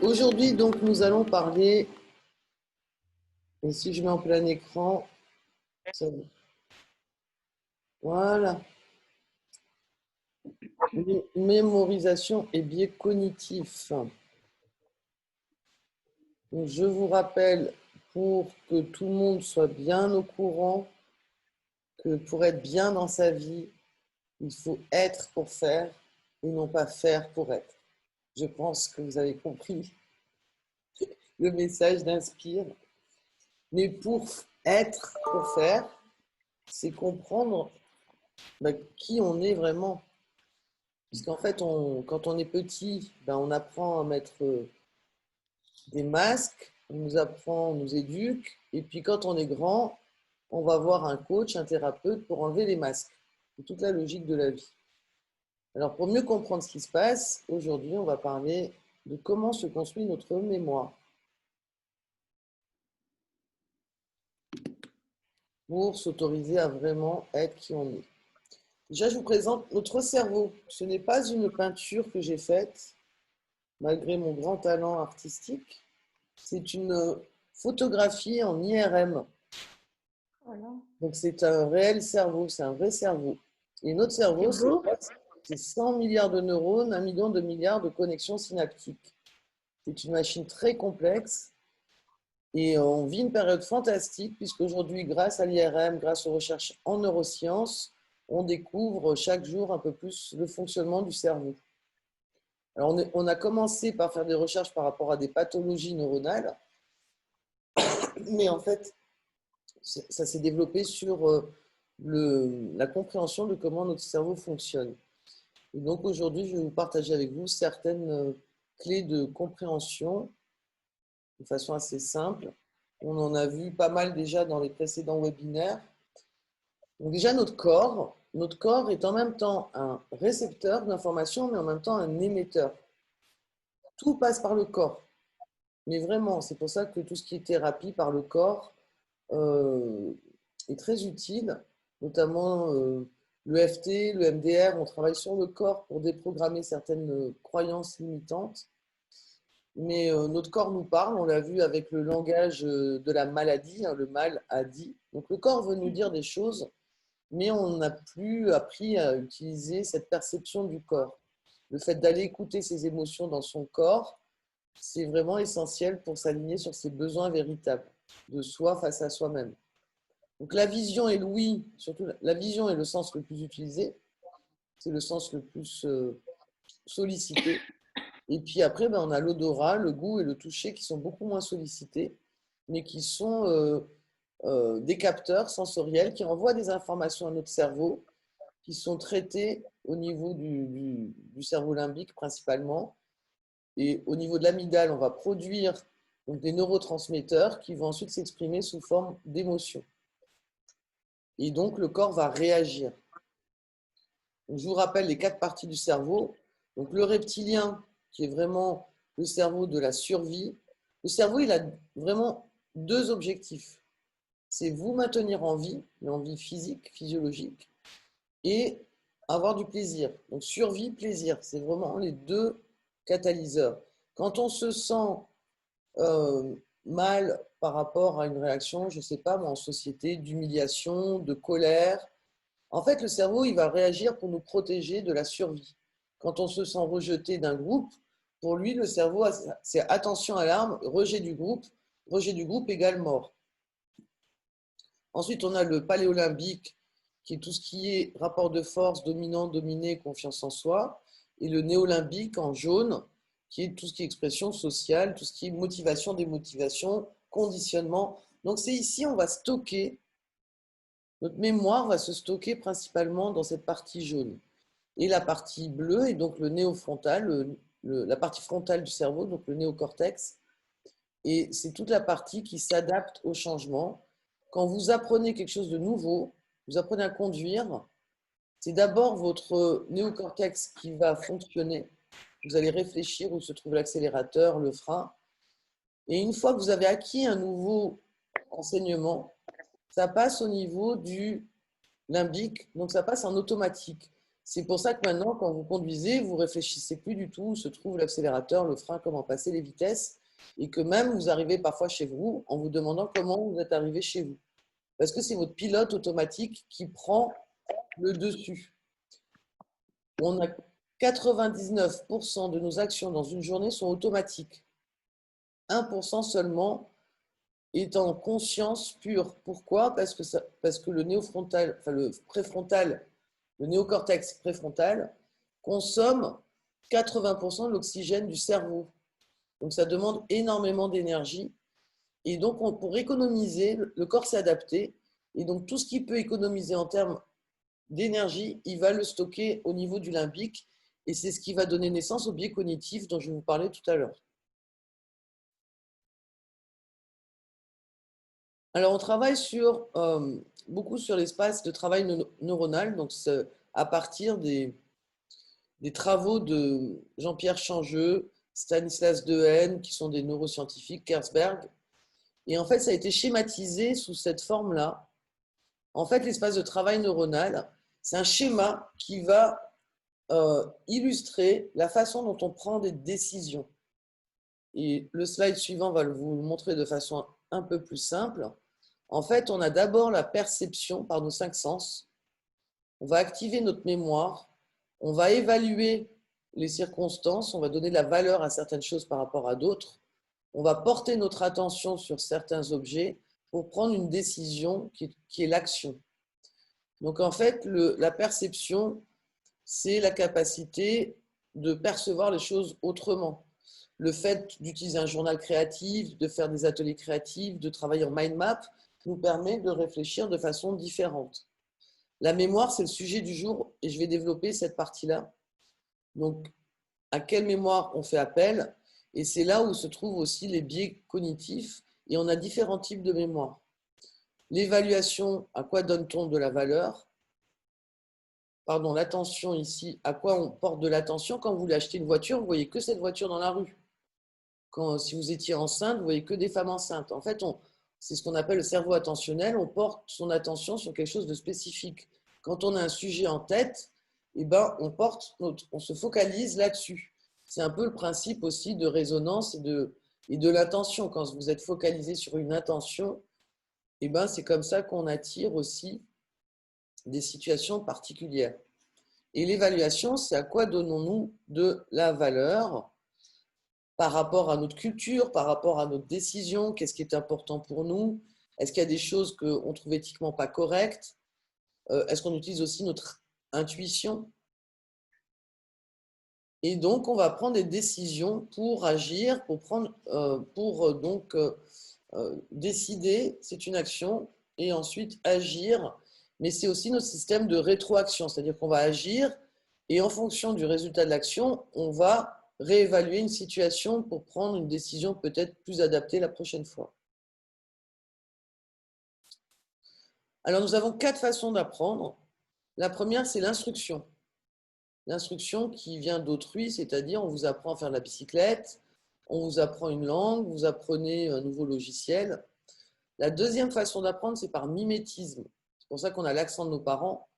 Aujourd'hui, donc, nous allons parler, et si je mets en plein écran, ça- voilà, mémorisation et biais cognitifs. Donc, je vous rappelle, pour que tout le monde soit bien au courant, que pour être bien dans sa vie, il faut être pour faire et non pas faire pour être. Je pense que vous avez compris le message d'Inspire. Mais pour être, pour faire, c'est comprendre qui on est vraiment. Parce qu'en fait, quand on est petit, on apprend à mettre des masques, on nous apprend, on nous éduque, et puis quand on est grand, on va voir un coach, un thérapeute pour enlever les masques. C'est toute la logique de la vie. Alors pour mieux comprendre ce qui se passe, aujourd'hui, on va parler de comment se construit notre mémoire pour s'autoriser à vraiment être qui on est. Déjà, je vous présente notre cerveau. Ce n'est pas une peinture que j'ai faite, malgré mon grand talent artistique. C'est une photographie en IRM. Voilà. Donc c'est un réel cerveau, c'est un vrai cerveau. Et notre C'est cerveau, beau. c'est 100 milliards de neurones, 1 million de milliards de connexions synaptiques. C'est une machine très complexe et on vit une période fantastique puisqu'aujourd'hui, grâce à l'IRM, grâce aux recherches en neurosciences, on découvre chaque jour un peu plus le fonctionnement du cerveau. Alors on a commencé par faire des recherches par rapport à des pathologies neuronales, mais en fait, ça s'est développé sur la compréhension de comment notre cerveau fonctionne. Et donc aujourd'hui, je vais vous partager avec vous certaines clés de compréhension de façon assez simple. On en a vu pas mal déjà dans les précédents webinaires. Donc déjà, notre corps est en même temps un récepteur d'informations, mais en même temps un émetteur. Tout passe par le corps. Mais vraiment, c'est pour ça que tout ce qui est thérapie par le corps euh, est très utile, notamment l'EFT, le MDR. On travaille sur le corps pour déprogrammer certaines croyances limitantes. Mais notre corps nous parle, on l'a vu avec le langage de la maladie, hein, le mal a dit. Donc le corps veut nous dire des choses, mais on n'a plus appris à utiliser cette perception du corps. Le fait d'aller écouter ses émotions dans son corps, c'est vraiment essentiel pour s'aligner sur ses besoins véritables de soi face à soi-même. Donc la vision et l'ouïe, surtout la vision est le sens le plus utilisé, c'est le sens le plus sollicité. Et puis après, on a l'odorat, le goût et le toucher qui sont beaucoup moins sollicités, mais qui sont des capteurs sensoriels qui envoient des informations à notre cerveau, qui sont traités au niveau du cerveau limbique principalement. Et au niveau de l'amygdale, on va produire donc, des neurotransmetteurs qui vont ensuite s'exprimer sous forme d'émotions. Et donc le corps va réagir. Donc, je vous rappelle les 4 parties du cerveau. Donc le reptilien, qui est vraiment le cerveau de la survie. Le cerveau, il a vraiment 2 objectifs. C'est vous maintenir en vie, mais en vie physique, physiologique, et avoir du plaisir. Donc survie, plaisir, c'est vraiment les 2 catalyseurs. Quand on se sent euh, mal par rapport à une réaction, je ne sais pas, en société, d'humiliation, de colère, en fait, le cerveau, il va réagir pour nous protéger de la survie. Quand on se sent rejeté d'un groupe, pour lui, le cerveau, c'est attention, alarme, rejet du groupe égale mort. Ensuite, on a le paléolymbique, qui est tout ce qui est rapport de force, dominant, dominé, confiance en soi, et le néolimbique en jaune, qui est tout ce qui est expression sociale, tout ce qui est motivation, démotivation, conditionnement. Donc c'est ici, on va stocker, notre mémoire va se stocker principalement dans cette partie jaune. Et la partie bleue est donc le néofrontal, la partie frontale du cerveau, donc le néocortex. Et c'est toute la partie qui s'adapte au changement. Quand vous apprenez quelque chose de nouveau, vous apprenez à conduire, c'est d'abord votre néocortex qui va fonctionner. Vous allez réfléchir où se trouve l'accélérateur, le frein. Et une fois que vous avez acquis un nouveau enseignement, ça passe au niveau du limbique, donc ça passe en automatique. C'est pour ça que maintenant, quand vous conduisez, vous réfléchissez plus du tout où se trouve l'accélérateur, le frein, comment passer les vitesses, et que même vous arrivez parfois chez vous en vous demandant comment vous êtes arrivé chez vous. Parce que c'est votre pilote automatique qui prend le dessus. On a 99% de nos actions dans une journée sont automatiques. 1% seulement est en conscience pure. Pourquoi? Parce que le néofrontal, enfin le préfrontal, le néocortex préfrontal consomme 80% de l'oxygène du cerveau. Donc ça demande énormément d'énergie. Et donc pour économiser, le corps s'est adapté. Et donc tout ce qu'il peut économiser en termes d'énergie, il va le stocker au niveau du limbique. Et c'est ce qui va donner naissance au biais cognitif dont je vous parlais tout à l'heure. Alors, on travaille beaucoup sur l'espace de travail neuronal, donc à partir des travaux de Jean-Pierre Changeux, Stanislas Dehaene, qui sont des neuroscientifiques, Kerzberg. Et en fait, ça a été schématisé sous cette forme-là. En fait, l'espace de travail neuronal, c'est un schéma qui va illustrer la façon dont on prend des décisions. Et le slide suivant va vous le montrer de façon un peu plus simple. En fait, on a d'abord la perception par nos 5 sens. On va activer notre mémoire. On va évaluer les circonstances. On va donner de la valeur à certaines choses par rapport à d'autres. On va porter notre attention sur certains objets pour prendre une décision qui est l'action. Donc en fait, la perception, c'est la capacité de percevoir les choses autrement. Le fait d'utiliser un journal créatif, de faire des ateliers créatifs, de travailler en mind map, nous permet de réfléchir de façon différente. La mémoire, c'est le sujet du jour et je vais développer cette partie-là. Donc, à quelle mémoire on fait appel? Et c'est là où se trouvent aussi les biais cognitifs et on a différents types de mémoire. L'évaluation, à quoi donne-t-on de la valeur? Pardon, l'attention ici, à quoi on porte de l'attention? Quand vous voulez acheter une voiture, vous voyez que cette voiture dans la rue. Si vous étiez enceinte, vous voyez que des femmes enceintes. En fait, c'est ce qu'on appelle le cerveau attentionnel. On porte son attention sur quelque chose de spécifique. Quand on a un sujet en tête, eh ben, on se focalise là-dessus. C'est un peu le principe aussi de résonance et de l'intention. Quand vous êtes focalisé sur une intention, eh ben, c'est comme ça qu'on attire aussi des situations particulières. Et l'évaluation, c'est à quoi donnons-nous de la valeur par rapport à notre culture, par rapport à notre décision, qu'est-ce qui est important pour nous? Est-ce qu'il y a des choses qu'on trouve éthiquement pas correctes? Est-ce qu'on utilise aussi notre intuition? Et donc, on va prendre des décisions pour agir, décider, c'est une action, et ensuite agir. Mais c'est aussi notre système de rétroaction, c'est-à-dire qu'on va agir, et en fonction du résultat de l'action, on va réévaluer une situation pour prendre une décision peut-être plus adaptée la prochaine fois. Alors, nous avons 4 façons d'apprendre. La première, c'est l'instruction. L'instruction qui vient d'autrui, c'est-à-dire on vous apprend à faire de la bicyclette, on vous apprend une langue, vous apprenez un nouveau logiciel. La deuxième façon d'apprendre, c'est par mimétisme. C'est pour ça qu'on a l'accent de nos parents.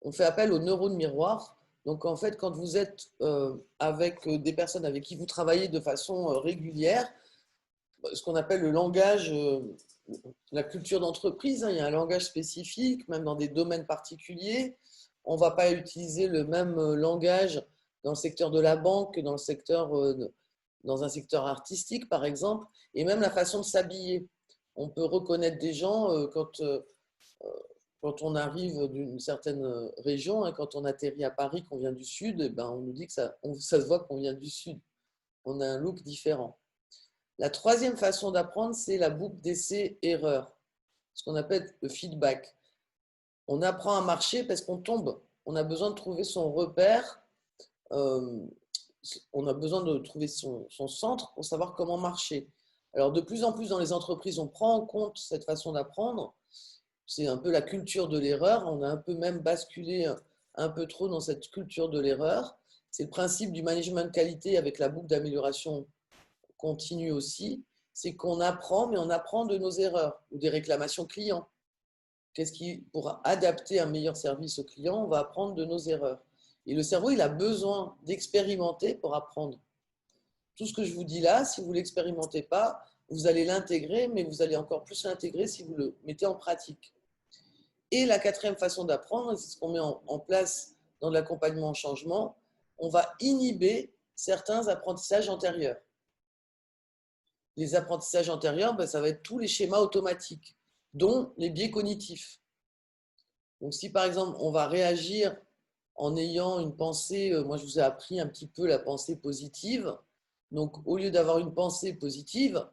On fait appel aux neurones miroirs. Donc en fait, quand vous êtes avec des personnes avec qui vous travaillez de façon régulière, ce qu'on appelle le langage, la culture d'entreprise, il y a un langage spécifique, même dans des domaines particuliers. On ne va pas utiliser le même langage dans le secteur de la banque que dans un secteur artistique, par exemple, et même la façon de s'habiller. On peut reconnaître des gens quand on arrive d'une certaine région, hein, quand on atterrit à Paris, qu'on vient du Sud, ben on nous dit que ça se voit qu'on vient du Sud. On a un look différent. La troisième façon d'apprendre, c'est la boucle d'essai-erreur, ce qu'on appelle le feedback. On apprend à marcher parce qu'on tombe. On a besoin de trouver son repère, on a besoin de trouver son centre pour savoir comment marcher. Alors de plus en plus dans les entreprises, on prend en compte cette façon d'apprendre. C'est un peu la culture de l'erreur. On a un peu même basculé un peu trop dans cette culture de l'erreur. C'est le principe du management qualité avec la boucle d'amélioration continue aussi. C'est qu'on apprend, mais on apprend de nos erreurs ou des réclamations clients. Pour adapter un meilleur service au client, on va apprendre de nos erreurs. Et le cerveau, il a besoin d'expérimenter pour apprendre. Tout ce que je vous dis là, si vous ne l'expérimentez pas, vous allez l'intégrer, mais vous allez encore plus l'intégrer si vous le mettez en pratique. Et la quatrième façon d'apprendre, c'est ce qu'on met en place dans l'accompagnement au changement, on va inhiber certains apprentissages antérieurs. Les apprentissages antérieurs, ça va être tous les schémas automatiques, dont les biais cognitifs. Donc si par exemple on va réagir en ayant une pensée, moi je vous ai appris un petit peu la pensée positive, donc au lieu d'avoir une pensée positive,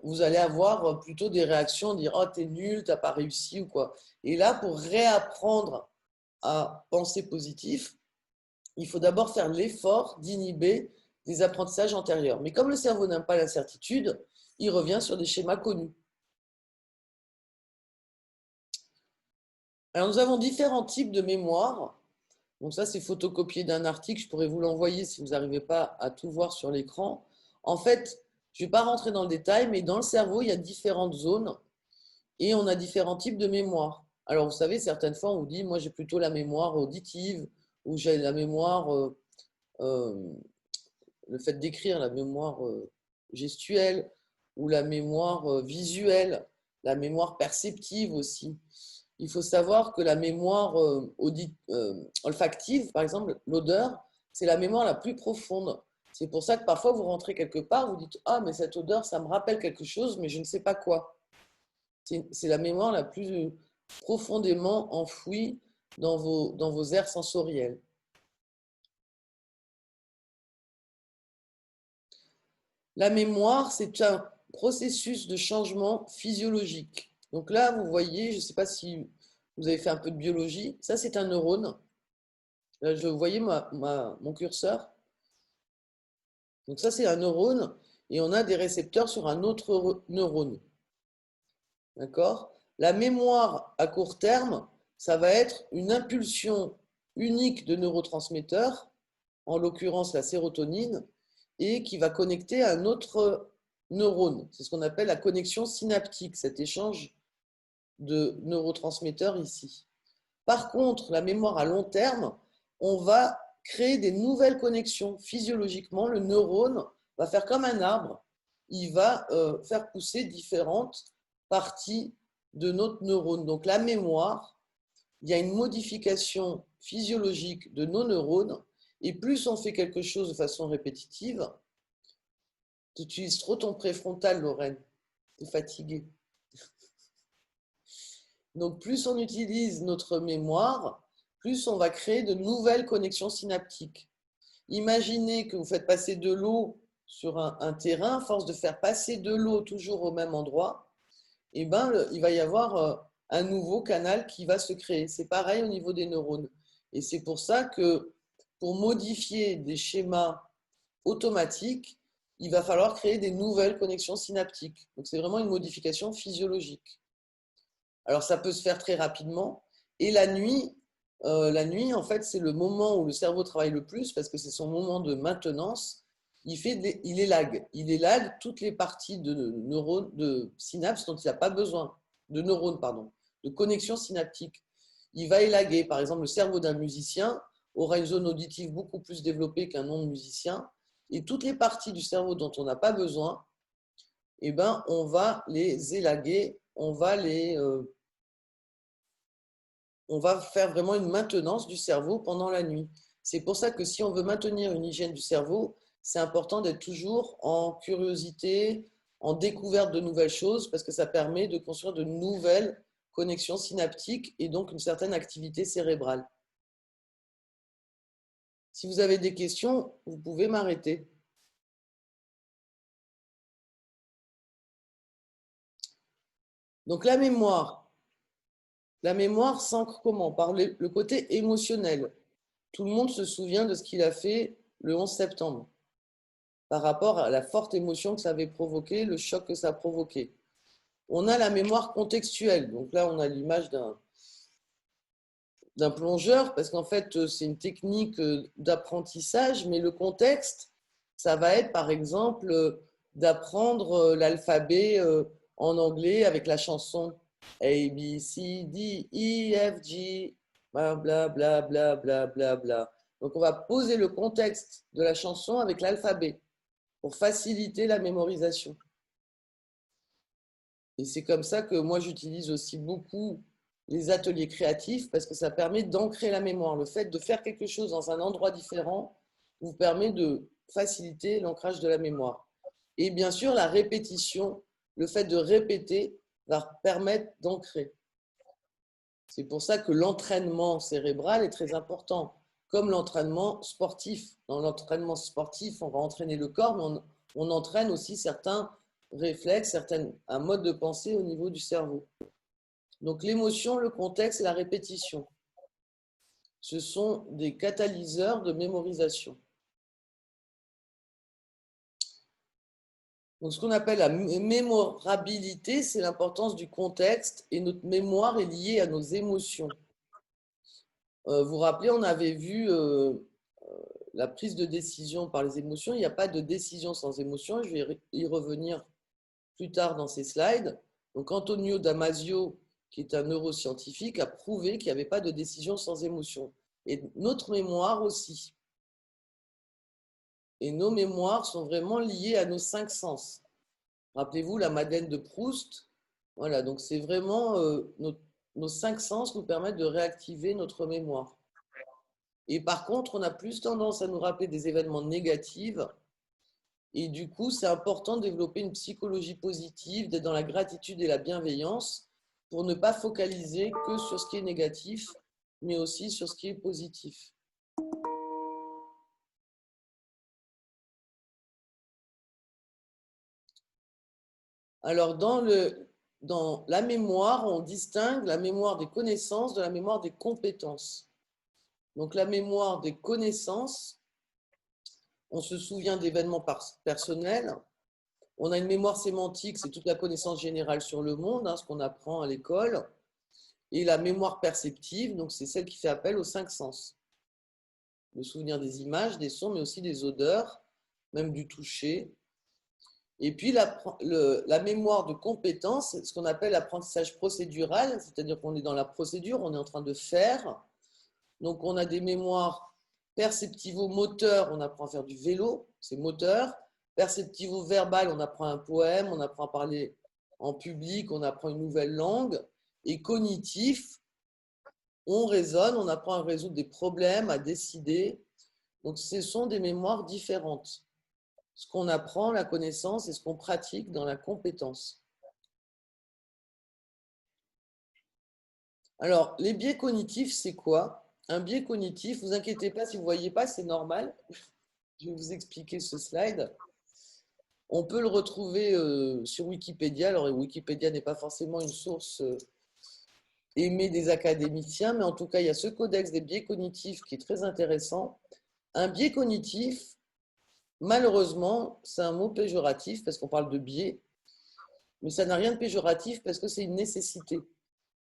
vous allez avoir plutôt des réactions, dire oh t'es nul, t'as pas réussi ou quoi. Et là pour réapprendre à penser positif, il faut d'abord faire l'effort d'inhiber des apprentissages antérieurs. Mais comme le cerveau n'aime pas l'incertitude, il revient sur des schémas connus. Alors nous avons différents types de mémoire. Donc ça, c'est photocopié d'un article. Je pourrais vous l'envoyer si vous n'arrivez pas à tout voir sur l'écran. En fait, je ne vais pas rentrer dans le détail, mais dans le cerveau, il y a différentes zones et on a différents types de mémoire. Alors, vous savez, certaines fois, on vous dit, moi, j'ai plutôt la mémoire auditive ou j'ai la mémoire, le fait d'écrire, la mémoire gestuelle ou la mémoire visuelle, la mémoire perceptive aussi. Il faut savoir que la mémoire olfactive, par exemple, l'odeur, c'est la mémoire la plus profonde. C'est pour ça que parfois vous rentrez quelque part, vous dites ah mais cette odeur ça me rappelle quelque chose mais je ne sais pas quoi. C'est la mémoire la plus profondément enfouie dans vos aires sensorielles. La mémoire, c'est un processus de changement physiologique. Donc là, vous voyez, je ne sais pas si vous avez fait un peu de biologie, ça c'est un neurone. Là, vous voyez mon curseur. Donc ça c'est un neurone et on a des récepteurs sur un autre neurone. D'accord? La mémoire à court terme, ça va être une impulsion unique de neurotransmetteurs, en l'occurrence la sérotonine, et qui va connecter à un autre neurone. C'est ce qu'on appelle la connexion synaptique, cet échange de neurotransmetteurs ici. Par contre, la mémoire à long terme, on va créer des nouvelles connexions. Physiologiquement, le neurone va faire comme un arbre. Il va faire pousser différentes parties de notre neurone. Donc la mémoire, il y a une modification physiologique de nos neurones. Et plus on fait quelque chose de façon répétitive, tu utilises trop ton préfrontal, Lorraine. Tu es fatiguée. Donc, plus on utilise notre mémoire, plus on va créer de nouvelles connexions synaptiques. Imaginez que vous faites passer de l'eau sur un terrain, à force de faire passer de l'eau toujours au même endroit, il va y avoir un nouveau canal qui va se créer. C'est pareil au niveau des neurones. Et c'est pour ça que pour modifier des schémas automatiques, il va falloir créer des nouvelles connexions synaptiques. Donc, c'est vraiment une modification physiologique. Alors, ça peut se faire très rapidement. Et la nuit, en fait, c'est le moment où le cerveau travaille le plus parce que c'est son moment de maintenance. Il élague. Il élague toutes les parties de neurones, de synapses dont il n'a pas besoin, de neurones, pardon, de connexions synaptiques. Il va élaguer. Par exemple, le cerveau d'un musicien aura une zone auditive beaucoup plus développée qu'un non-musicien. Et toutes les parties du cerveau dont on n'a pas besoin, eh ben, on va les élaguer, on va faire vraiment une maintenance du cerveau pendant la nuit. C'est pour ça que si on veut maintenir une hygiène du cerveau, c'est important d'être toujours en curiosité, en découverte de nouvelles choses, parce que ça permet de construire de nouvelles connexions synaptiques et donc une certaine activité cérébrale. Si vous avez des questions, vous pouvez m'arrêter. Donc la mémoire s'ancre comment? Par le côté émotionnel. Tout le monde se souvient de ce qu'il a fait le 11 septembre par rapport à la forte émotion que ça avait provoqué, le choc que ça a provoqué. On a la mémoire contextuelle. Donc là, on a l'image d'un plongeur, parce qu'en fait, c'est une technique d'apprentissage, mais le contexte, ça va être, par exemple, d'apprendre l'alphabet en anglais avec la chanson A, B, C, D, E, F, G, bla bla bla bla bla bla bla. Donc, on va poser le contexte de la chanson avec l'alphabet pour faciliter la mémorisation. Et c'est comme ça que moi, j'utilise aussi beaucoup les ateliers créatifs parce que ça permet d'ancrer la mémoire. Le fait de faire quelque chose dans un endroit différent vous permet de faciliter l'ancrage de la mémoire. Et bien sûr, la répétition, le fait de répéter va permettre d'ancrer. C'est pour ça que l'entraînement cérébral est très important, comme l'entraînement sportif. Dans l'entraînement sportif, on va entraîner le corps, mais on entraîne aussi certains réflexes, un mode de pensée au niveau du cerveau. Donc l'émotion, le contexte et la répétition, ce sont des catalyseurs de mémorisation. Donc, ce qu'on appelle la mémorabilité, c'est l'importance du contexte et notre mémoire est liée à nos émotions. Vous vous rappelez, on avait vu la prise de décision par les émotions. Il n'y a pas de décision sans émotion. Je vais y revenir plus tard dans ces slides. Donc, Antonio Damasio, qui est un neuroscientifique, a prouvé qu'il n'y avait pas de décision sans émotion. Et notre mémoire aussi. Et nos mémoires sont vraiment liées à nos 5 sens. Rappelez-vous la Madeleine de Proust. Voilà, donc c'est vraiment nos 5 sens nous permettent de réactiver notre mémoire. Et par contre, on a plus tendance à nous rappeler des événements négatifs. Et du coup, c'est important de développer une psychologie positive, d'être dans la gratitude et la bienveillance pour ne pas focaliser que sur ce qui est négatif, mais aussi sur ce qui est positif. Alors, dans la mémoire, on distingue la mémoire des connaissances de la mémoire des compétences. Donc, la mémoire des connaissances, on se souvient d'événements personnels. On a une mémoire sémantique, c'est toute la connaissance générale sur le monde, ce qu'on apprend à l'école. Et la mémoire perceptive, donc c'est celle qui fait appel aux 5 sens. Le souvenir des images, des sons, mais aussi des odeurs, même du toucher. Et puis la mémoire de compétence, c'est ce qu'on appelle l'apprentissage procédural, c'est-à-dire qu'on est dans la procédure, on est en train de faire. Donc on a des mémoires perceptivo-moteurs, on apprend à faire du vélo, c'est moteur. Perceptivo-verbal, on apprend un poème, on apprend à parler en public, on apprend une nouvelle langue. Et cognitif, on raisonne, on apprend à résoudre des problèmes, à décider. Donc ce sont des mémoires différentes. Ce qu'on apprend, la connaissance, et ce qu'on pratique dans la compétence. Alors, les biais cognitifs, c'est quoi? Un biais cognitif, ne vous inquiétez pas si vous ne voyez pas, c'est normal. Je vais vous expliquer ce slide. On peut le retrouver sur Wikipédia. Alors, Wikipédia n'est pas forcément une source aimée des académiciens, mais en tout cas, il y a ce codex des biais cognitifs qui est très intéressant. Un biais cognitif, malheureusement, c'est un mot péjoratif parce qu'on parle de biais, mais ça n'a rien de péjoratif parce que c'est une nécessité.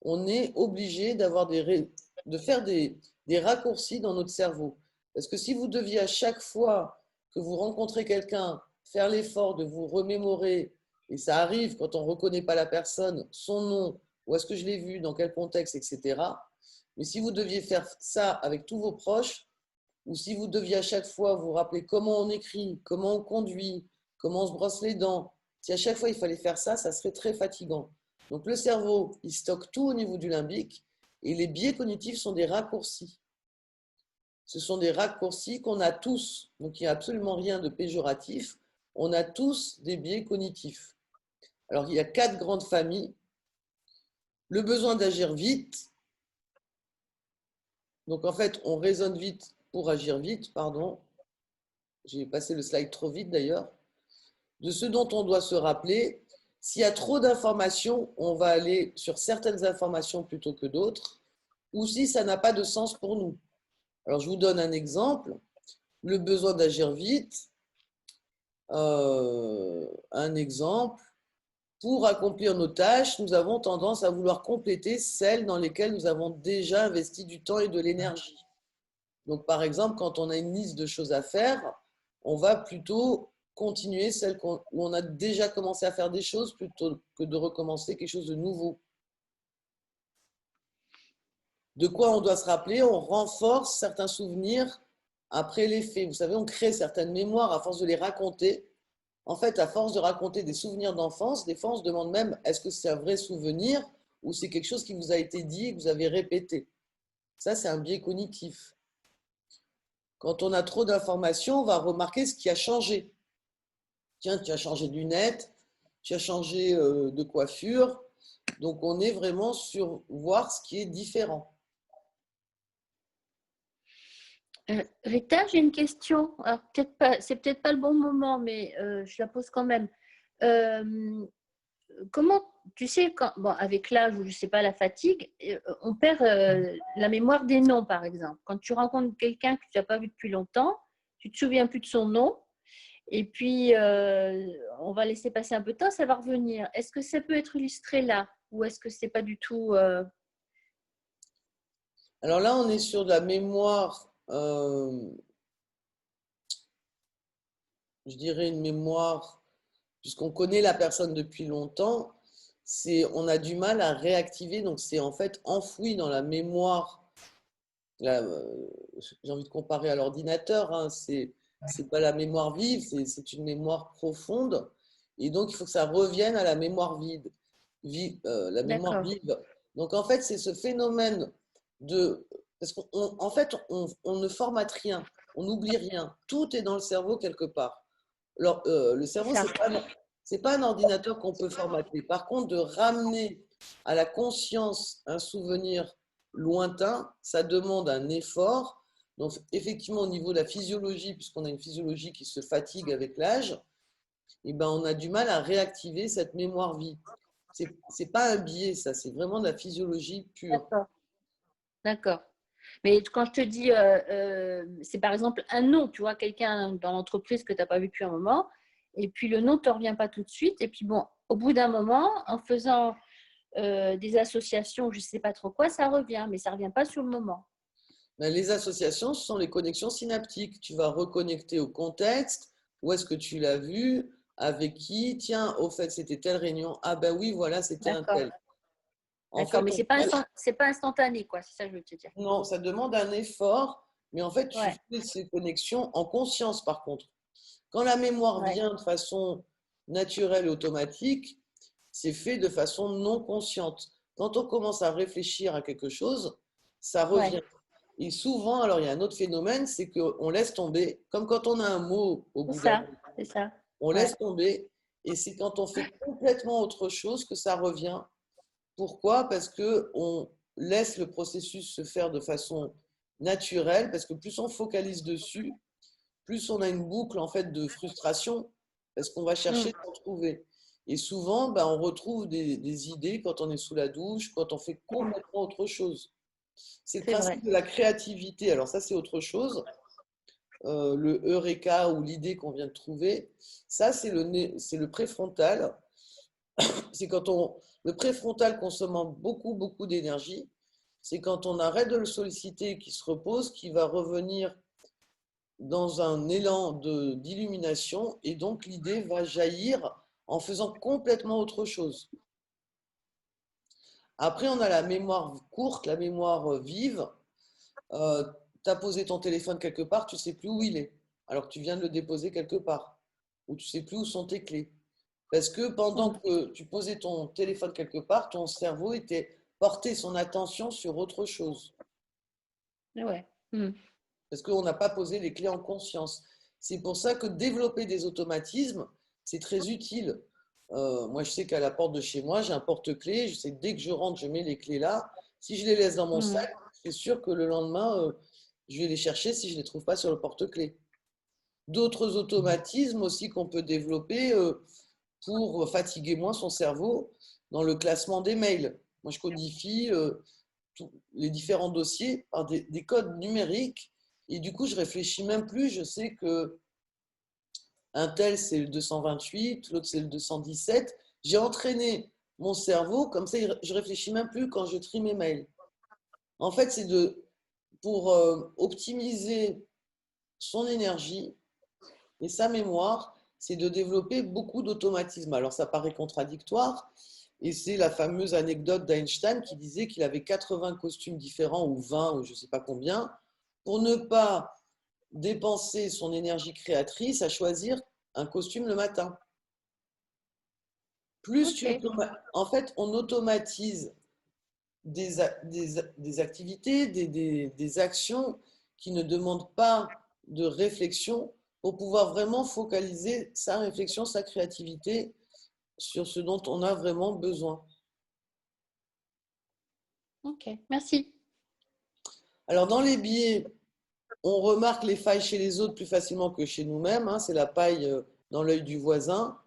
On est obligé de faire des raccourcis dans notre cerveau. Parce que si vous deviez à chaque fois que vous rencontrez quelqu'un faire l'effort de vous remémorer, et ça arrive quand on ne reconnaît pas la personne, son nom, où est-ce que je l'ai vu, dans quel contexte, etc. Mais si vous deviez faire ça avec tous vos proches, ou si vous deviez à chaque fois vous rappeler comment on écrit, comment on conduit, comment on se brosse les dents, si à chaque fois il fallait faire ça, ça serait très fatigant. Donc le cerveau, il stocke tout au niveau du limbique et les biais cognitifs sont des raccourcis. Ce sont des raccourcis qu'on a tous, donc il n'y a absolument rien de péjoratif. On a tous des biais cognitifs. Alors il y a 4 grandes familles. Le besoin d'agir vite. Donc en fait, on raisonne vite pour agir vite, pardon. J'ai passé le slide trop vite d'ailleurs. De ce dont on doit se rappeler. S'il y a trop d'informations, on va aller sur certaines informations plutôt que d'autres, ou si ça n'a pas de sens pour nous. Alors, je vous donne un exemple. Le besoin d'agir vite. Un exemple. Pour accomplir nos tâches, nous avons tendance à vouloir compléter celles dans lesquelles nous avons déjà investi du temps et de l'énergie. Donc, par exemple, quand on a une liste de choses à faire, on va plutôt continuer celle où on a déjà commencé à faire des choses plutôt que de recommencer quelque chose de nouveau. De quoi on doit se rappeler? On renforce certains souvenirs après les faits. Vous savez, on crée certaines mémoires à force de les raconter. En fait, à force de raconter des souvenirs d'enfance, des fois, on se demande même, est-ce que c'est un vrai souvenir ou c'est quelque chose qui vous a été dit et que vous avez répété? Ça, c'est un biais cognitif. Quand on a trop d'informations, on va remarquer ce qui a changé. Tiens, tu as changé de lunettes, tu as changé de coiffure. Donc, on est vraiment sur voir ce qui est différent. Rita, j'ai une question. Alors, peut-être pas, c'est peut-être pas le bon moment, mais je la pose quand même. Comment, tu sais, quand, bon, avec l'âge ou je sais pas, la fatigue, on perd la mémoire des noms, par exemple. Quand tu rencontres quelqu'un que tu n'as pas vu depuis longtemps, tu te souviens plus de son nom, et puis on va laisser passer un peu de temps, ça va revenir. Est-ce que ça peut être illustré là, ou est-ce que c'est pas du tout Alors là, on est sur de la mémoire, je dirais une mémoire, puisqu'on connaît la personne depuis longtemps, on a du mal à réactiver, donc c'est en fait enfoui dans la mémoire. Là, j'ai envie de comparer à l'ordinateur, hein, c'est pas la mémoire vive, c'est une mémoire profonde, et donc il faut que ça revienne à la mémoire vide, la mémoire d'accord, vive. Donc en fait, c'est ce phénomène de, parce qu'en fait, on ne formate rien, on n'oublie rien, tout est dans le cerveau quelque part. Alors, le c'est cerveau, ça. c'est pas un ordinateur qu'on peut formater. Par contre, de ramener à la conscience un souvenir lointain, ça demande un effort. Donc, effectivement, au niveau de la physiologie, puisqu'on a une physiologie qui se fatigue avec l'âge, eh ben, on a du mal à réactiver cette mémoire vie. C'est pas un biais, ça, c'est vraiment de la physiologie pure. D'accord, d'accord. Mais quand je te dis, c'est par exemple un nom, tu vois, quelqu'un dans l'entreprise que tu n'as pas vu depuis un moment, et puis le nom ne te revient pas tout de suite, et puis bon, au bout d'un moment, en faisant des associations, je ne sais pas trop quoi, ça revient, mais ça ne revient pas sur le moment. Ben, les associations, ce sont les connexions synaptiques. Tu vas reconnecter au contexte. Où est-ce que tu l'as vu? Avec qui? Tiens, au fait, c'était telle réunion. Ah ben oui, voilà, c'était un D'accord, tel. En d'accord, fait, mais c'est pas instantané, quoi, c'est ça que je veux te dire. non, ça demande un effort, mais en fait, tu Ouais, fais ces connexions en conscience, par contre. Quand la mémoire ouais, vient de façon naturelle et automatique, c'est fait de façon non consciente. Quand on commence à réfléchir à quelque chose, ça ouais, revient. Et souvent, alors il y a un autre phénomène, c'est qu'on laisse tomber, comme quand on a un mot au c'est bout d'un ça, moment, c'est ça. on Ouais, laisse tomber, et c'est quand on fait complètement autre chose que ça revient. Pourquoi? Parce qu'on laisse le processus se faire de façon naturelle, parce que plus on focalise dessus, plus on a une boucle en fait de frustration, parce qu'on va chercher mm, sans trouver. Et souvent, ben, on retrouve des idées quand on est sous la douche, quand on fait mm, complètement autre chose. C'est le c'est vrai. principe de la créativité. Alors ça, c'est autre chose. Le eureka ou l'idée qu'on vient de trouver, ça, c'est le préfrontal. C'est quand le préfrontal consommant beaucoup, beaucoup d'énergie, c'est quand on arrête de le solliciter, qui se repose, qui va revenir dans un élan d'illumination et donc l'idée va jaillir en faisant complètement autre chose. Après, on a la mémoire courte, la mémoire vive. Tu as posé ton téléphone quelque part, tu ne sais plus où il est, alors que tu viens de le déposer quelque part, ou tu ne sais plus où sont tes clés. Parce que pendant Mm, que tu posais ton téléphone quelque part, ton cerveau était porté son attention sur autre chose. ouais, mm, Parce qu'on n'a pas posé les clés en conscience. C'est pour ça que développer des automatismes, c'est très utile. Moi, je sais qu'à la porte de chez moi, j'ai un porte-clés. Je sais que dès que je rentre, je mets les clés là. Si je les laisse dans mon mm, sac, c'est sûr que le lendemain, je vais les chercher si je ne les trouve pas sur le porte-clés. D'autres automatismes aussi qu'on peut développer pour fatiguer moins son cerveau dans le classement des mails. Moi, je codifie tous les différents dossiers par des codes numériques et du coup, je réfléchis même plus. Je sais que un tel, c'est le 228, l'autre, c'est le 217. J'ai entraîné mon cerveau, comme ça, je réfléchis même plus quand je trie mes mails. En fait, pour optimiser son énergie et sa mémoire, c'est de développer beaucoup d'automatismes. Alors, ça paraît contradictoire, et c'est la fameuse anecdote d'Einstein qui disait qu'il avait 80 costumes différents, ou 20, ou je ne sais pas combien, pour ne pas dépenser son énergie créatrice à choisir un costume le matin. Plus tu en fait, on automatise des activités, des actions qui ne demandent pas de réflexion pour pouvoir vraiment focaliser sa réflexion, sa créativité sur ce dont on a vraiment besoin. Ok, merci. Alors, dans les biais, on remarque les failles chez les autres plus facilement que chez nous-mêmes. Hein, c'est la paille dans l'œil du voisin.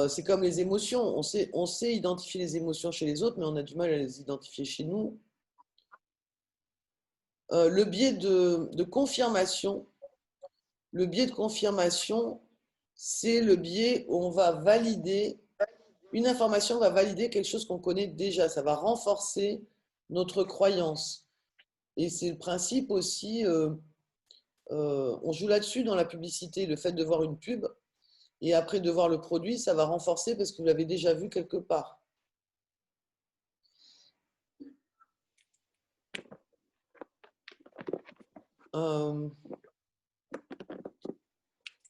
C'est comme les émotions. On sait identifier les émotions chez les autres, mais on a du mal à les identifier chez nous. Le biais de confirmation. Le biais de confirmation, c'est le biais où on va valider, une information va valider quelque chose qu'on connaît déjà. Ça va renforcer notre croyance. Et c'est le principe aussi, on joue là-dessus dans la publicité, le fait de voir une pub, et après de voir le produit, ça va renforcer parce que vous l'avez déjà vu quelque part.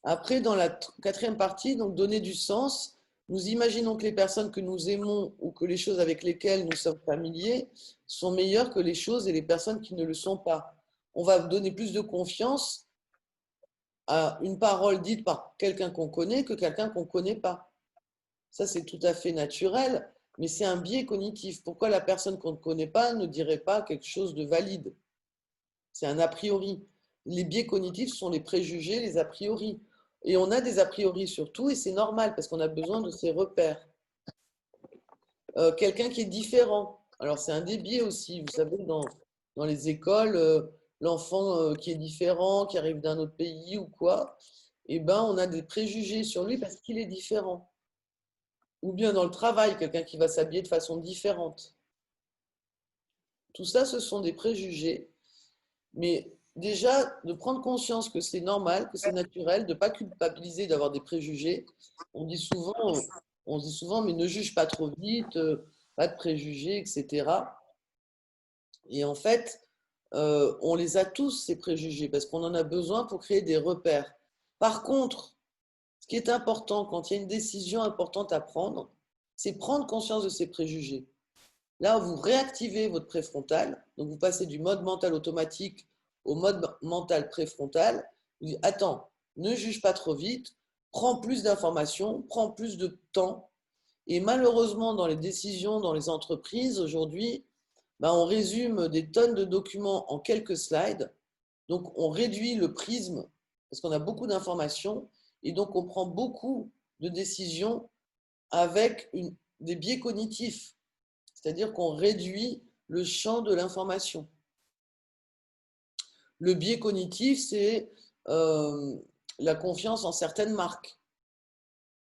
Après, dans la quatrième partie, donc donner du sens, nous imaginons que les personnes que nous aimons ou que les choses avec lesquelles nous sommes familiers sont meilleures que les choses et les personnes qui ne le sont pas. On va donner plus de confiance à une parole dite par quelqu'un qu'on connaît que quelqu'un qu'on ne connaît pas. Ça, c'est tout à fait naturel, mais c'est un biais cognitif. Pourquoi la personne qu'on ne connaît pas ne dirait pas quelque chose de valide? C'est un a priori. Les biais cognitifs sont les préjugés, les a priori. Et on a des a priori sur tout, et c'est normal parce qu'on a besoin de ces repères. Quelqu'un qui est différent. Alors, c'est un des biais aussi. Vous savez, dans les écoles, l'enfant qui est différent, qui arrive d'un autre pays ou quoi, eh ben, on a des préjugés sur lui parce qu'il est différent. Ou bien dans le travail, quelqu'un qui va s'habiller de façon différente. Tout ça, ce sont des préjugés. Mais déjà, de prendre conscience que c'est normal, que c'est naturel, de ne pas culpabiliser d'avoir des préjugés. On dit souvent, mais ne juge pas trop vite, pas de préjugés, etc. Et en fait, on les a tous, ces préjugés, parce qu'on en a besoin pour créer des repères. Par contre, ce qui est important quand il y a une décision importante à prendre, c'est prendre conscience de ces préjugés. Là, vous réactivez votre préfrontal, donc vous passez du mode mental automatique au mode mental préfrontal. Vous dites, attends, ne juge pas trop vite, prends plus d'informations, prends plus de temps. Et malheureusement, dans les décisions, dans les entreprises, aujourd'hui, on résume des tonnes de documents en quelques slides. Donc, on réduit le prisme parce qu'on a beaucoup d'informations et donc on prend beaucoup de décisions avec des biais cognitifs. C'est-à-dire qu'on réduit le champ de l'information. Le biais cognitif, c'est la confiance en certaines marques.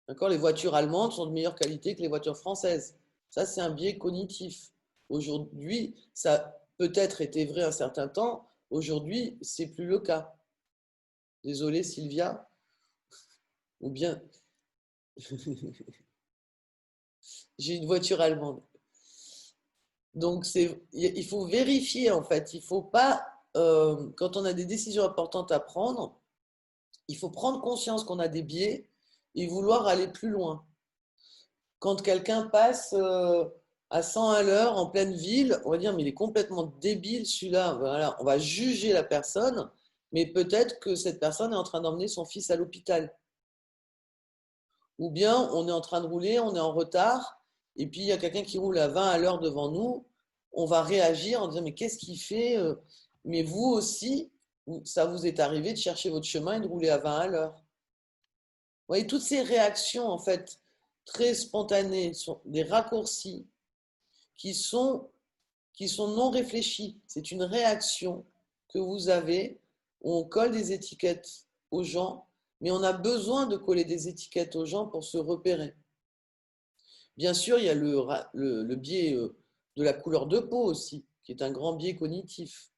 D'accord, les voitures allemandes sont de meilleure qualité que les voitures françaises. Ça, c'est un biais cognitif. Aujourd'hui, ça peut-être été vrai un certain temps. Aujourd'hui, c'est plus le cas. Désolée, Sylvia. Ou bien, j'ai une voiture allemande. Donc, il faut vérifier, en fait. Il ne faut pas, quand on a des décisions importantes à prendre, il faut prendre conscience qu'on a des biais et vouloir aller plus loin. Quand quelqu'un passe à 100 à l'heure en pleine ville, on va dire, mais il est complètement débile celui-là. Voilà, on va juger la personne, mais peut-être que cette personne est en train d'emmener son fils à l'hôpital. Ou bien on est en train de rouler, on est en retard, et puis il y a quelqu'un qui roule à 20 à l'heure devant nous, on va réagir en disant mais qu'est-ce qu'il fait? Mais vous aussi, ça vous est arrivé de chercher votre chemin et de rouler à 20 à l'heure. Vous voyez, toutes ces réactions en fait très spontanées sont des raccourcis qui sont non réfléchis. C'est une réaction que vous avez où on colle des étiquettes aux gens, mais on a besoin de coller des étiquettes aux gens pour se repérer. Bien sûr, il y a le biais de la couleur de peau aussi, qui est un grand biais cognitif.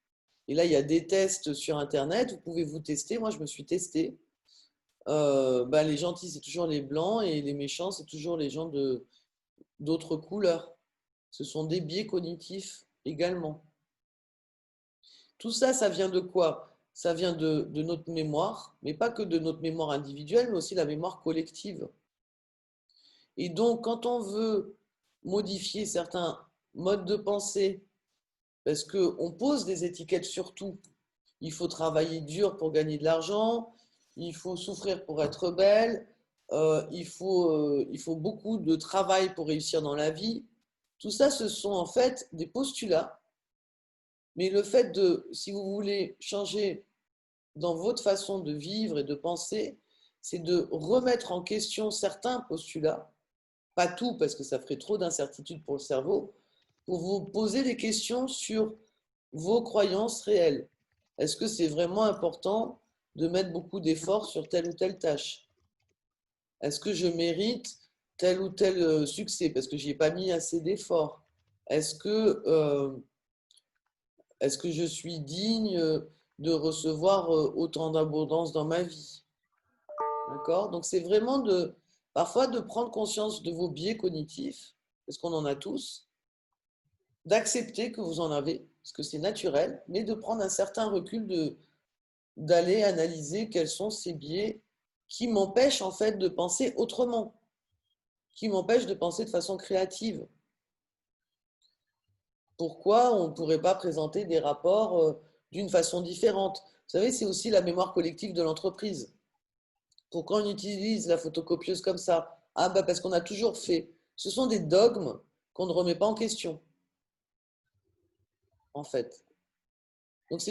Et là, il y a des tests sur Internet, vous pouvez vous tester. Moi, je me suis testé. Les gentils, c'est toujours les blancs, et les méchants, c'est toujours les gens d'autres couleurs. Ce sont des biais cognitifs également. Tout ça, ça vient de quoi? ça vient de notre mémoire, mais pas que de notre mémoire individuelle, mais aussi la mémoire collective. Et donc, quand on veut modifier certains modes de pensée, parce qu'on pose des étiquettes sur tout, il faut travailler dur pour gagner de l'argent, il faut souffrir pour être belle, il faut beaucoup de travail pour réussir dans la vie. Tout ça, ce sont en fait des postulats. Mais le fait de, si vous voulez changer dans votre façon de vivre et de penser, c'est de remettre en question certains postulats, pas tout parce que ça ferait trop d'incertitudes pour le cerveau, pour vous poser des questions sur vos croyances réelles. Est-ce que c'est vraiment important de mettre beaucoup d'efforts sur telle ou telle tâche? Est-ce que je mérite tel ou tel succès parce que je n'y ai pas mis assez d'efforts? Est-ce que, est-ce que je suis digne de recevoir autant d'abondance dans ma vie? D'accord? Donc c'est vraiment parfois de prendre conscience de vos biais cognitifs, parce qu'on en a tous, d'accepter que vous en avez, parce que c'est naturel, mais de prendre un certain recul, d'aller analyser quels sont ces biais qui m'empêchent en fait de penser autrement, qui m'empêchent de penser de façon créative. Pourquoi on ne pourrait pas présenter des rapports d'une façon différente? Vous savez, c'est aussi la mémoire collective de l'entreprise. Pourquoi on utilise la photocopieuse comme ça? Ah bah parce qu'on a toujours fait. Ce sont des dogmes qu'on ne remet pas en question, en fait. Donc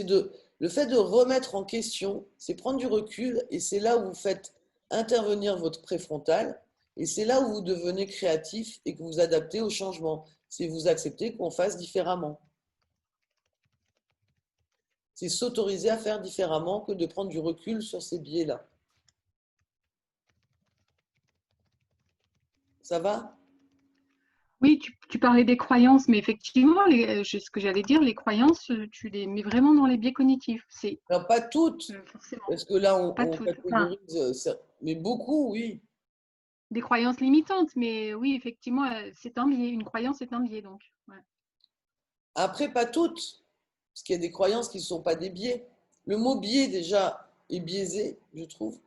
le fait de remettre en question, c'est prendre du recul et c'est là où vous faites intervenir votre préfrontal et c'est là où vous devenez créatif et que vous adaptez au changement. C'est vous accepter qu'on fasse différemment. C'est s'autoriser à faire différemment que de prendre du recul sur ces biais-là. Ça va? Oui, tu parlais des croyances, mais effectivement, ce que j'allais dire, les croyances, tu les mets vraiment dans les biais cognitifs. C'est Alors, pas toutes, forcément parce que là, pas on toutes. Enfin, catégorise, mais beaucoup, oui. des croyances limitantes, mais oui, effectivement, c'est un biais. Une croyance est un biais, donc. Ouais. Après, pas toutes, parce qu'il y a des croyances qui ne sont pas des biais. Le mot biais, déjà, est biaisé, je trouve,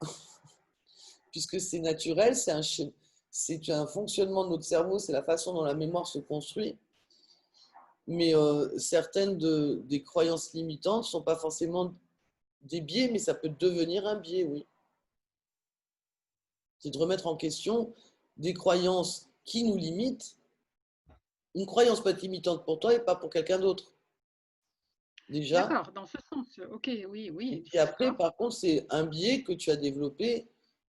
puisque c'est naturel, c'est un fonctionnement de notre cerveau, c'est la façon dont la mémoire se construit. Mais certaines des croyances limitantes ne sont pas forcément des biais, mais ça peut devenir un biais, oui. C'est de remettre en question des croyances qui nous limitent. Une croyance peut être limitante pour toi et pas pour quelqu'un d'autre. Déjà. D'accord, dans ce sens. Ok, oui, Et oui, puis après, d'accord. par contre, c'est un biais que tu as développé,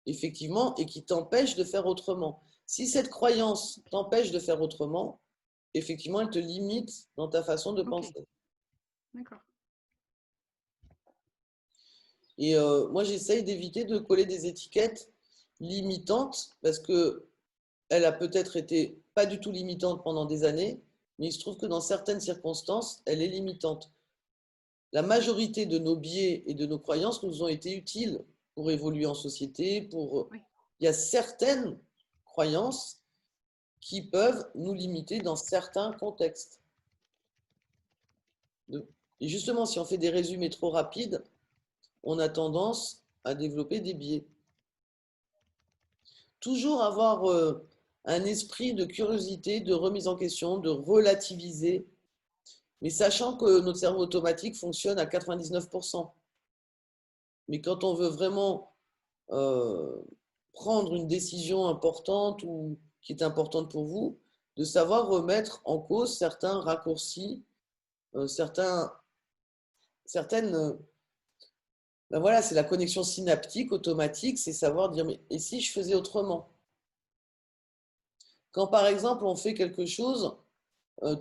effectivement, et qui t'empêche de faire autrement. Si cette croyance t'empêche de faire autrement, effectivement, elle te limite dans ta façon de Ok, penser. d'accord. Et moi, j'essaye d'éviter de coller des étiquettes limitantes parce que elle a peut-être été pas du tout limitante pendant des années, mais il se trouve que dans certaines circonstances, elle est limitante. La majorité de nos biais et de nos croyances nous ont été utiles pour évoluer en société, Oui, Il y a certaines croyances qui peuvent nous limiter dans certains contextes. Et justement, si on fait des résumés trop rapides, on a tendance à développer des biais. Toujours avoir un esprit de curiosité, de remise en question, de relativiser, mais sachant que notre cerveau automatique fonctionne à 99%. Mais quand on veut vraiment euh, prendre une décision importante ou qui est importante pour vous, de savoir remettre en cause certains raccourcis, certaines. Ben voilà, c'est la connexion synaptique automatique, c'est savoir dire mais et si je faisais autrement? Quand par exemple on fait quelque chose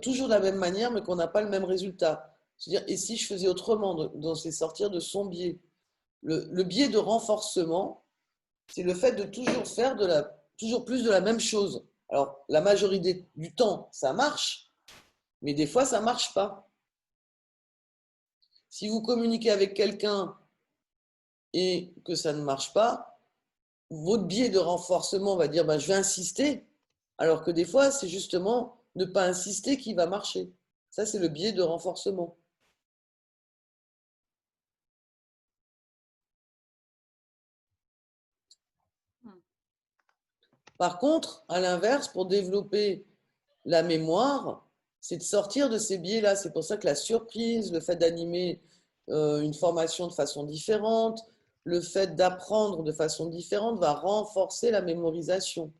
toujours de la même manière mais qu'on n'a pas le même résultat, c'est-à-dire et si je faisais autrement, donc c'est sortir de son biais. Le biais de renforcement, c'est le fait de toujours faire toujours plus de la même chose. Alors, la majorité du temps, ça marche, mais des fois, ça ne marche pas. Si vous communiquez avec quelqu'un et que ça ne marche pas, votre biais de renforcement va dire bah, je vais insister, alors que des fois, c'est justement ne pas insister qui va marcher. Ça, c'est le biais de renforcement. Par contre, à l'inverse, pour développer la mémoire, c'est de sortir de ces biais-là. C'est pour ça que la surprise, le fait d'animer une formation de façon différente, le fait d'apprendre de façon différente va renforcer la mémorisation.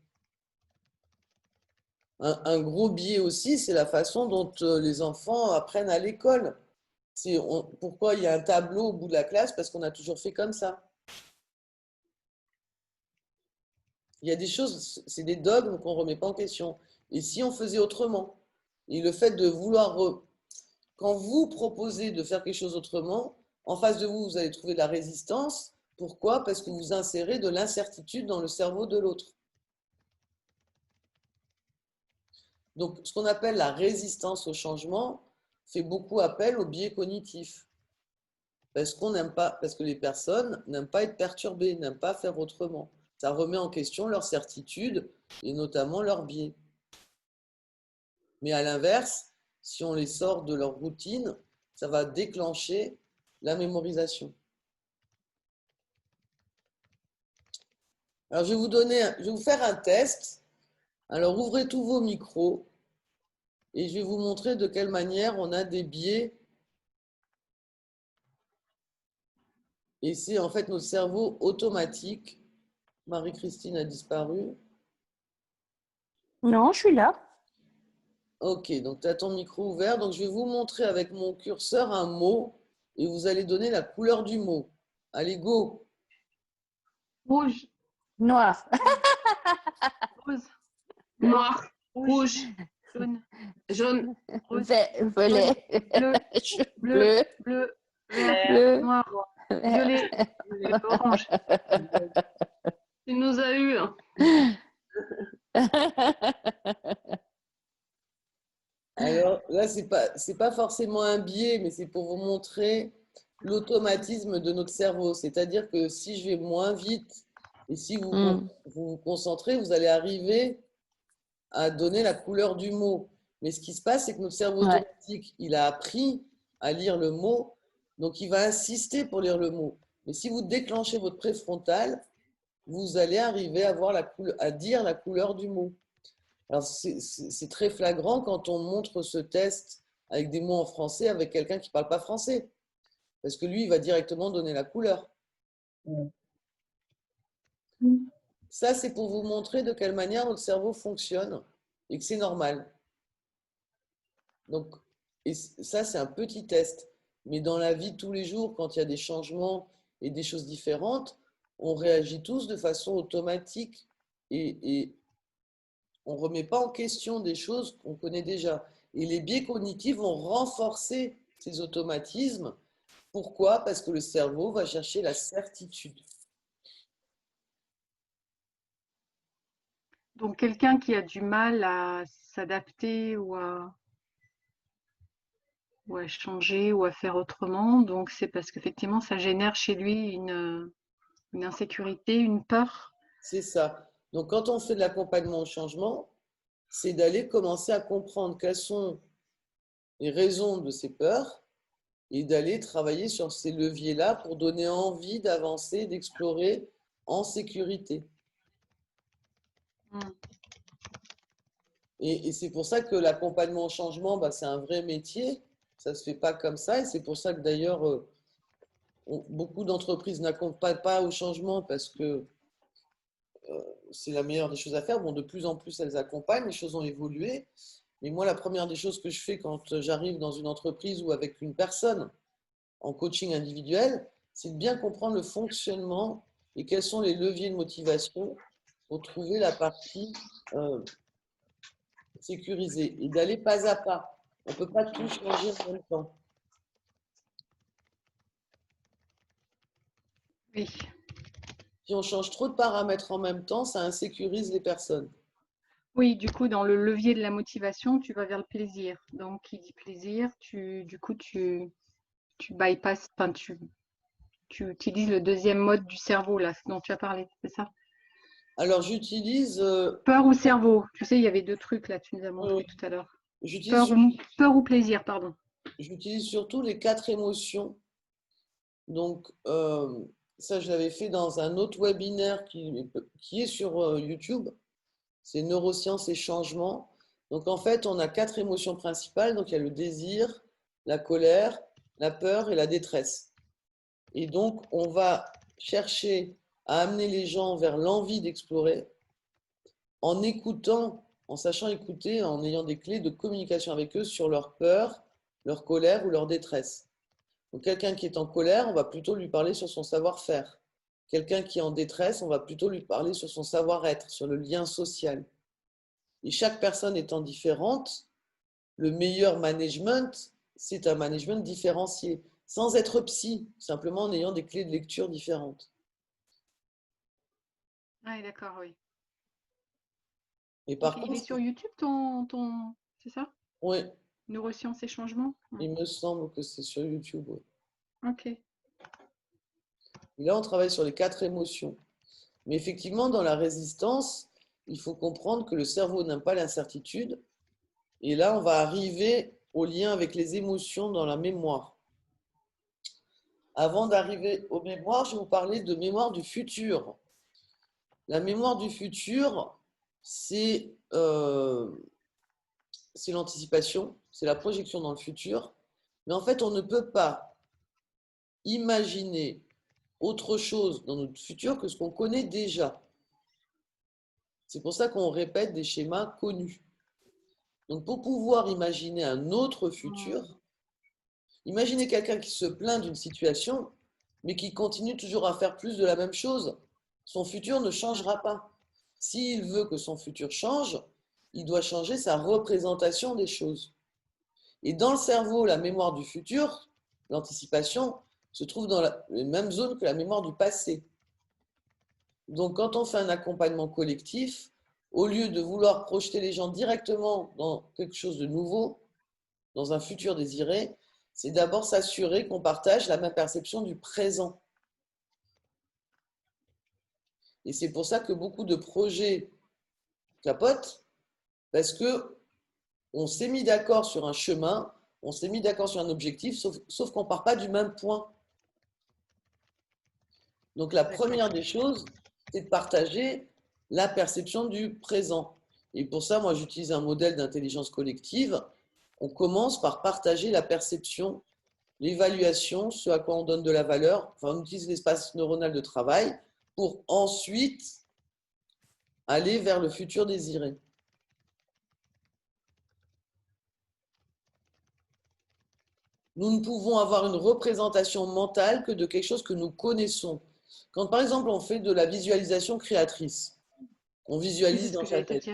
Un gros biais aussi, c'est la façon dont les enfants apprennent à l'école. Pourquoi il y a un tableau au bout de la classe? Parce qu'on a toujours fait comme ça. Il y a des choses, c'est des dogmes qu'on ne remet pas en question. Et si on faisait autrement? Et le fait de vouloir... Quand vous proposez de faire quelque chose autrement, en face de vous, vous allez trouver de la résistance. Pourquoi? Parce que vous insérez de l'incertitude dans le cerveau de l'autre. Donc, ce qu'on appelle la résistance au changement fait beaucoup appel au biais cognitif. Parce que les personnes n'aiment pas être perturbées, n'aiment pas faire autrement. Ça remet en question leur certitude et notamment leur biais. Mais à l'inverse, si on les sort de leur routine, ça va déclencher la mémorisation. Alors, je vais vous faire un test. Alors, ouvrez tous vos micros et je vais vous montrer de quelle manière on a des biais. Et c'est en fait notre cerveau automatique. Marie-Christine a disparu. Non, je suis là. Ok, donc tu as ton micro ouvert. Donc, je vais vous montrer avec mon curseur un mot et vous allez donner la couleur du mot. Allez, go! Rouge, Noir. rose, Noir, rouge, jaune, jaune, rose, Violet. bleu, bleu, bleu, vert, Bleu. noir, violet, orange. tu nous as eu. Alors là, c'est pas forcément un biais, mais c'est pour vous montrer l'automatisme de notre cerveau. C'est-à-dire que si je vais moins vite et si vous concentrez, vous allez arriver à donner la couleur du mot. Mais ce qui se passe, c'est que notre cerveau automatique, il a appris à lire le mot, donc il va insister pour lire le mot. Mais si vous déclenchez votre préfrontal, vous allez arriver à, à dire la couleur du mot. Alors, c'est très flagrant quand on montre ce test avec des mots en français avec quelqu'un qui ne parle pas français. Parce que lui, il va directement donner la couleur. Ça, c'est pour vous montrer de quelle manière notre cerveau fonctionne et que c'est normal. Donc, et ça, c'est un petit test. Mais dans la vie de tous les jours, quand il y a des changements et des choses différentes, on réagit tous de façon automatique et on ne remet pas en question des choses qu'on connaît déjà. Et les biais cognitifs vont renforcer ces automatismes. Pourquoi? Parce que le cerveau va chercher la certitude. Donc, quelqu'un qui a du mal à s'adapter ou à changer ou à faire autrement, donc c'est parce qu'effectivement, ça génère chez lui une insécurité, une peur. C'est ça. Donc, quand on fait de l'accompagnement au changement, c'est d'aller commencer à comprendre quelles sont les raisons de ces peurs et d'aller travailler sur ces leviers-là pour donner envie d'avancer, d'explorer en sécurité. Et c'est pour ça que l'accompagnement au changement, bah, c'est un vrai métier. Ça ne se fait pas comme ça. Et c'est pour ça que d'ailleurs, beaucoup d'entreprises n'accompagnent pas au changement parce que c'est la meilleure des choses à faire. Bon, de plus en plus, elles accompagnent. Les choses ont évolué. Mais moi, la première des choses que je fais quand j'arrive dans une entreprise ou avec une personne en coaching individuel, c'est de bien comprendre le fonctionnement et quels sont les leviers de motivation pour trouver la partie sécurisée et d'aller pas à pas. On ne peut pas tout changer en même temps. Oui. Si on change trop de paramètres en même temps, ça insécurise les personnes. Oui, du coup, dans le levier de la motivation, tu vas vers le plaisir. Donc, qui dit plaisir, tu bypasses, enfin, tu utilises le deuxième mode du cerveau, là, dont tu as parlé, c'est ça? Alors, j'utilise... Peur ou cerveau? Tu sais, il y avait deux trucs, là, tu nous as montré tout à l'heure. Peur ou plaisir, pardon. J'utilise surtout les 4 émotions. Donc, ça, je l'avais fait dans un autre webinaire qui est sur YouTube. C'est neurosciences et changement. Donc en fait, on a 4 émotions principales. Donc il y a le désir, la colère, la peur et la détresse. Et donc on va chercher à amener les gens vers l'envie d'explorer en écoutant, en sachant écouter, en ayant des clés de communication avec eux sur leur peur, leur colère ou leur détresse. Donc quelqu'un qui est en colère, on va plutôt lui parler sur son savoir-faire. Quelqu'un qui est en détresse, on va plutôt lui parler sur son savoir-être, sur le lien social. Et chaque personne étant différente, le meilleur management, c'est un management différencié, sans être psy, simplement en ayant des clés de lecture différentes. Ah, d'accord, oui. Et par Il est contre, sur YouTube, c'est ça? oui, Neurosciences et changements? il me semble que c'est sur YouTube. Oui. Ok. Et là, on travaille sur les 4 émotions. Mais effectivement, dans la résistance, il faut comprendre que le cerveau n'aime pas l'incertitude. Et là, on va arriver au lien avec les émotions dans la mémoire. Avant d'arriver aux mémoires, je vais vous parler de mémoire du futur. La mémoire du futur, c'est l'anticipation, c'est la projection dans le futur. Mais en fait, on ne peut pas imaginer autre chose dans notre futur que ce qu'on connaît déjà. C'est pour ça qu'on répète des schémas connus. Donc, pour pouvoir imaginer un autre futur, imaginez quelqu'un qui se plaint d'une situation, mais qui continue toujours à faire plus de la même chose. Son futur ne changera pas. S'il veut que son futur change, il doit changer sa représentation des choses. Et dans le cerveau, la mémoire du futur, l'anticipation, se trouve dans les mêmes zones que la mémoire du passé. Donc, quand on fait un accompagnement collectif, au lieu de vouloir projeter les gens directement dans quelque chose de nouveau, dans un futur désiré, c'est d'abord s'assurer qu'on partage la même perception du présent. Et c'est pour ça que beaucoup de projets capotent, parce que on s'est mis d'accord sur un chemin, on s'est mis d'accord sur un objectif, sauf qu'on ne part pas du même point. Donc la première des choses, c'est de partager la perception du présent. Et pour ça, moi, j'utilise un modèle d'intelligence collective. On commence par partager la perception, l'évaluation, ce à quoi on donne de la valeur. Enfin, on utilise l'espace neuronal de travail pour ensuite aller vers le futur désiré. Nous ne pouvons avoir une représentation mentale que de quelque chose que nous connaissons. Quand par exemple on fait de la visualisation créatrice, on visualise dans sa tête.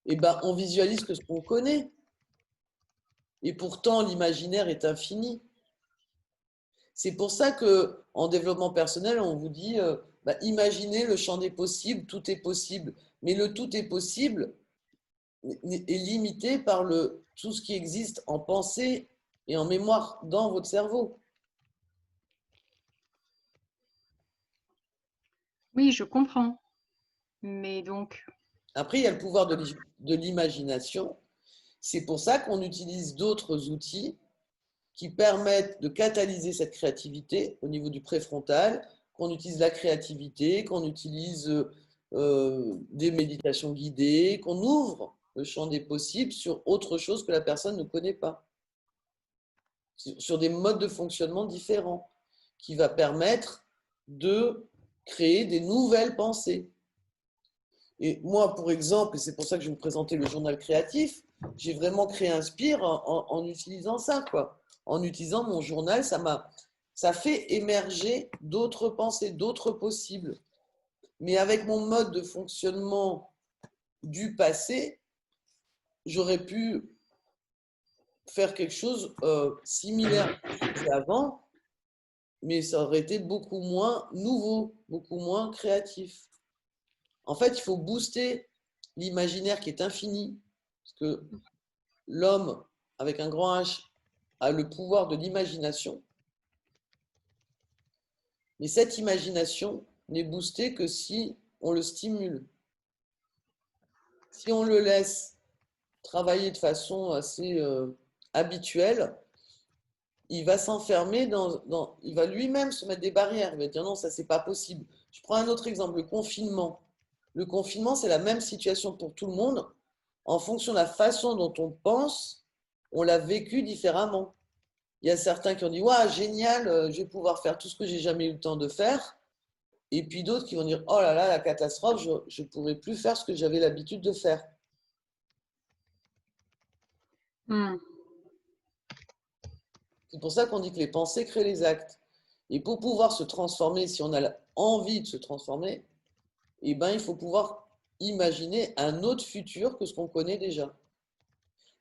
Et ben on visualise que ce qu'on connaît. Et pourtant l'imaginaire est infini. C'est pour ça que en développement personnel, on vous dit imaginez le champ des possibles, tout est possible. Mais le tout est possible est limité par tout ce qui existe en pensée et en mémoire dans votre cerveau. Oui, je comprends. Mais donc, après, il y a le pouvoir de l'imagination. C'est pour ça qu'on utilise d'autres outils qui permettent de catalyser cette créativité au niveau du préfrontal, qu'on utilise la créativité, qu'on utilise des méditations guidées, qu'on ouvre le champ des possibles sur autre chose que la personne ne connaît pas, sur des modes de fonctionnement différents, qui va permettre de créer des nouvelles pensées. Et moi, pour exemple, et c'est pour ça que je vais vous présenter le journal créatif, j'ai vraiment créé Inspire en utilisant ça, quoi. En utilisant mon journal, ça fait émerger d'autres pensées, d'autres possibles. Mais avec mon mode de fonctionnement du passé, j'aurais pu faire quelque chose similaire à ce que je faisais avant, mais ça aurait été beaucoup moins nouveau, beaucoup moins créatif. En fait, il faut booster l'imaginaire qui est infini, parce que l'homme, avec un grand H, a le pouvoir de l'imagination. Mais cette imagination n'est boostée que si on le stimule. Si on le laisse travailler de façon assez habituelle, il va s'enfermer il va lui-même se mettre des barrières. Il va dire non, ça c'est pas possible. Je prends un autre exemple, le confinement. Le confinement, c'est la même situation pour tout le monde. En fonction de la façon dont on pense, on l'a vécu différemment. Il y a certains qui ont dit « Waouh, génial, je vais pouvoir faire tout ce que j'ai jamais eu le temps de faire ». Et puis d'autres qui vont dire « Oh là là, la catastrophe, je ne pourrai plus faire ce que j'avais l'habitude de faire ». C'est pour ça qu'on dit que les pensées créent les actes. Et pour pouvoir se transformer, si on a envie de se transformer, eh ben, il faut pouvoir imaginer un autre futur que ce qu'on connaît déjà.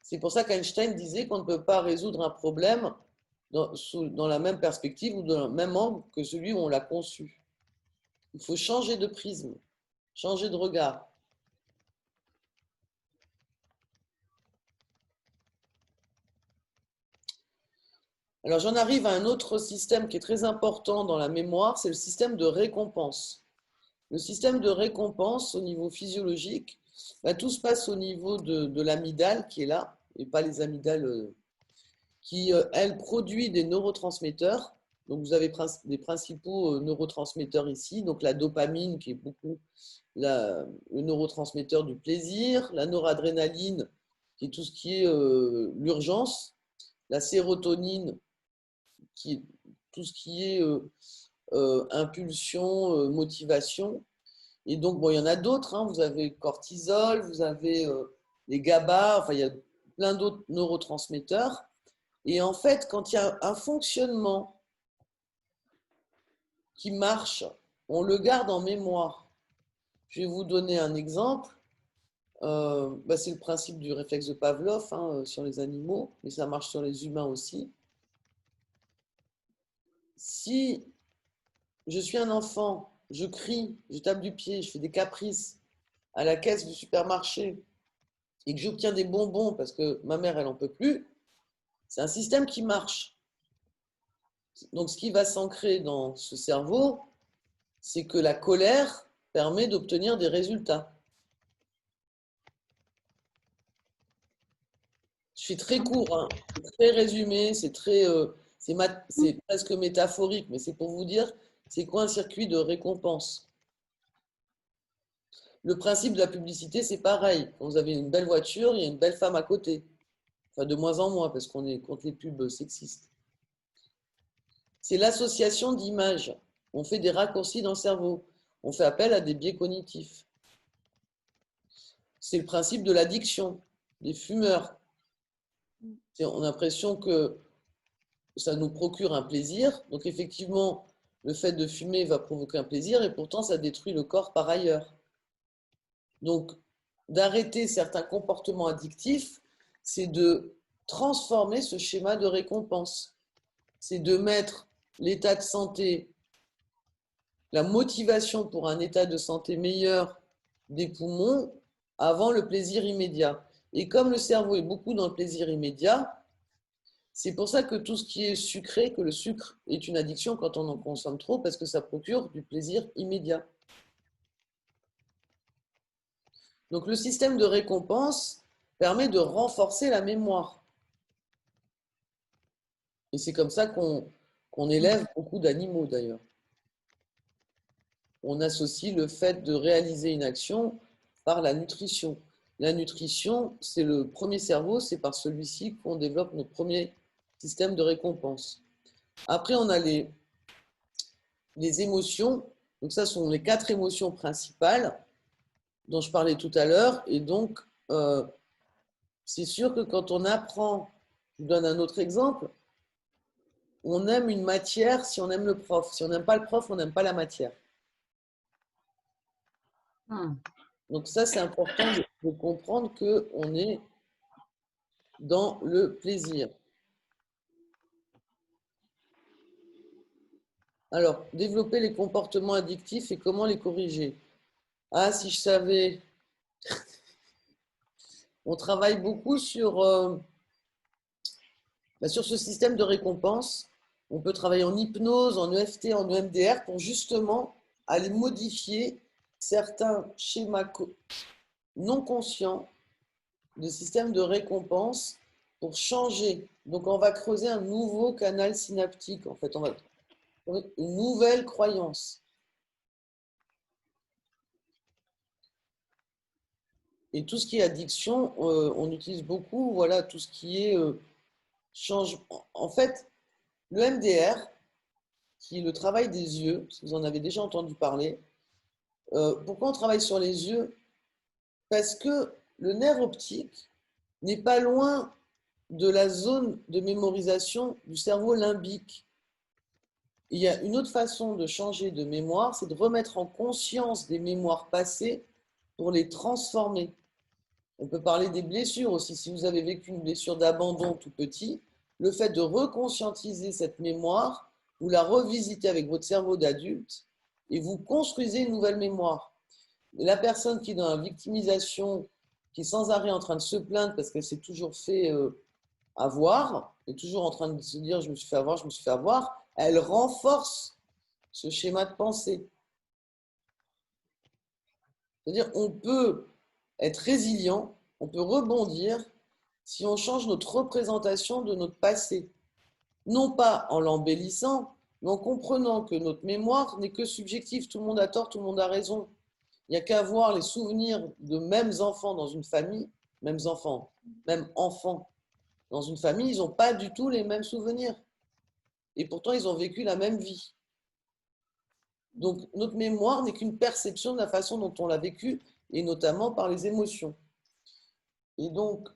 C'est pour ça qu'Einstein disait qu'on ne peut pas résoudre un problème dans la même perspective ou dans le même angle que celui où on l'a conçu. Il faut changer de prisme, changer de regard. Alors j'en arrive à un autre système qui est très important dans la mémoire, c'est le système de récompense. Le système de récompense au niveau physiologique, tout se passe au niveau de l'amygdale qui est là, et pas les amygdales qui, elle, produit des neurotransmetteurs. Donc vous avez des principaux neurotransmetteurs ici, donc la dopamine qui est beaucoup le neurotransmetteur du plaisir, la noradrénaline qui est tout ce qui est l'urgence, la sérotonine qui est tout ce qui est impulsion, motivation. Et donc, bon, il y en a d'autres, hein. Vous avez le cortisol, vous avez les GABA, enfin, il y a plein d'autres neurotransmetteurs. Et en fait, quand il y a un fonctionnement qui marche, on le garde en mémoire. Je vais vous donner un exemple. C'est le principe du réflexe de Pavlov hein, sur les animaux, mais ça marche sur les humains aussi. Si je suis un enfant, je crie, je tape du pied, je fais des caprices à la caisse du supermarché et que j'obtiens des bonbons parce que ma mère, elle n'en peut plus, c'est un système qui marche. Donc, ce qui va s'ancrer dans ce cerveau, c'est que la colère permet d'obtenir des résultats. Je fais très court, hein, c'est très résumé, c'est presque métaphorique, mais c'est pour vous dire, c'est quoi un circuit de récompense. Le principe de la publicité, c'est pareil. Quand vous avez une belle voiture, il y a une belle femme à côté. Enfin, de moins en moins, parce qu'on est contre les pubs sexistes. C'est l'association d'images. On fait des raccourcis dans le cerveau. On fait appel à des biais cognitifs. C'est le principe de l'addiction, des fumeurs. On a l'impression que ça nous procure un plaisir. Donc effectivement, le fait de fumer va provoquer un plaisir et pourtant ça détruit le corps par ailleurs. Donc d'arrêter certains comportements addictifs, c'est de transformer ce schéma de récompense. C'est de mettre l'état de santé, la motivation pour un état de santé meilleur des poumons avant le plaisir immédiat. Et comme le cerveau est beaucoup dans le plaisir immédiat, c'est pour ça que tout ce qui est sucré, que le sucre est une addiction quand on en consomme trop, parce que ça procure du plaisir immédiat. Donc le système de récompense permet de renforcer la mémoire. Et c'est comme ça qu'on élève beaucoup d'animaux d'ailleurs. On associe le fait de réaliser une action par la nutrition. La nutrition, c'est le premier cerveau, c'est par celui-ci qu'on développe notre premier système de récompense. Après, on a les émotions. Donc ça, sont les 4 émotions principales dont je parlais tout à l'heure. Et donc, c'est sûr que quand on apprend, je vous donne un autre exemple, on aime une matière si on aime le prof. Si on n'aime pas le prof, on n'aime pas la matière. Donc ça, c'est important de comprendre qu'on est dans le plaisir. Alors, développer les comportements addictifs et comment les corriger. Ah, si je savais. On travaille beaucoup sur ce système de récompense. On peut travailler en hypnose, en EFT, en EMDR pour justement aller modifier certains schémas non conscients de système de récompense pour changer. Donc, on va creuser un nouveau canal synaptique. En fait, on va trouver une nouvelle croyance. Et tout ce qui est addiction, on utilise beaucoup, voilà, tout ce qui est change. En fait, le MDR, qui est le travail des yeux, si vous en avez déjà entendu parler, pourquoi on travaille sur les yeux? Parce que le nerf optique n'est pas loin de la zone de mémorisation du cerveau limbique. Il y a une autre façon de changer de mémoire, c'est de remettre en conscience des mémoires passées pour les transformer. On peut parler des blessures aussi. Si vous avez vécu une blessure d'abandon tout petit, le fait de reconscientiser cette mémoire, vous la revisitez avec votre cerveau d'adulte et vous construisez une nouvelle mémoire. La personne qui est dans la victimisation, qui est sans arrêt en train de se plaindre parce qu'elle s'est toujours fait avoir, est toujours en train de se dire je me suis fait avoir, je me suis fait avoir, elle renforce ce schéma de pensée. C'est-à-dire on peut être résilient, on peut rebondir si on change notre représentation de notre passé. Non pas en l'embellissant, mais en comprenant que notre mémoire n'est que subjective. Tout le monde a tort, tout le monde a raison. Il n'y a qu'à voir les souvenirs de mêmes enfants dans une famille, mêmes enfants, même enfants dans une famille, ils n'ont pas du tout les mêmes souvenirs. Et pourtant, ils ont vécu la même vie. Donc, notre mémoire n'est qu'une perception de la façon dont on l'a vécu, et notamment par les émotions. Et donc,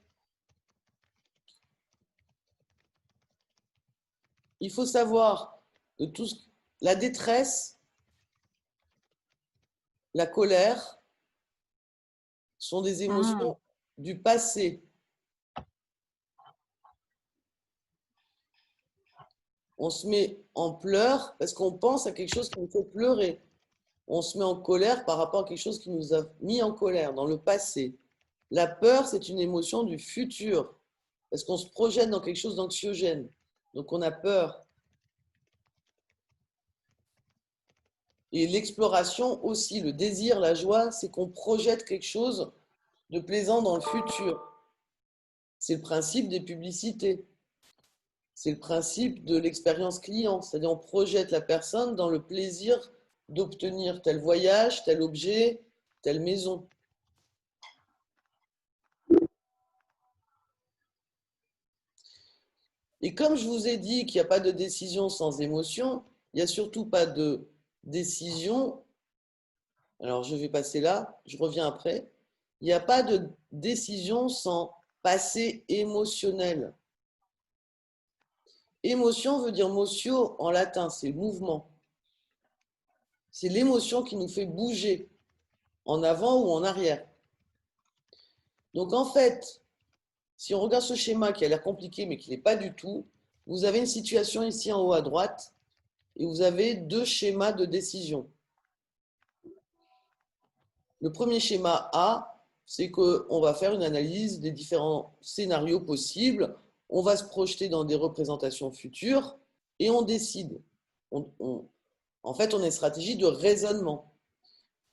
il faut savoir que la détresse, la colère sont des émotions du passé. On se met en pleurs parce qu'on pense à quelque chose qui nous fait pleurer. On se met en colère par rapport à quelque chose qui nous a mis en colère dans le passé. La peur, c'est une émotion du futur parce qu'on se projette dans quelque chose d'anxiogène. Donc on a peur. Et l'exploration aussi, le désir, la joie, c'est qu'on projette quelque chose de plaisant dans le futur. C'est le principe des publicités. C'est le principe de l'expérience client. C'est-à-dire on projette la personne dans le plaisir d'obtenir tel voyage, tel objet, telle maison. Et comme je vous ai dit qu'il n'y a pas de décision sans émotion, il n'y a surtout pas de décision. Alors je vais passer là, je reviens après. Il n'y a pas de décision sans passé émotionnel. Émotion veut dire motio en latin, c'est mouvement. C'est l'émotion qui nous fait bouger en avant ou en arrière. Donc en fait, si on regarde ce schéma qui a l'air compliqué mais qui n'est pas du tout, vous avez une situation ici en haut à droite et vous avez deux schémas de décision. Le premier schéma A, c'est qu'on va faire une analyse des différents scénarios possibles, on va se projeter dans des représentations futures et on décide. En fait, on a une stratégie de raisonnement.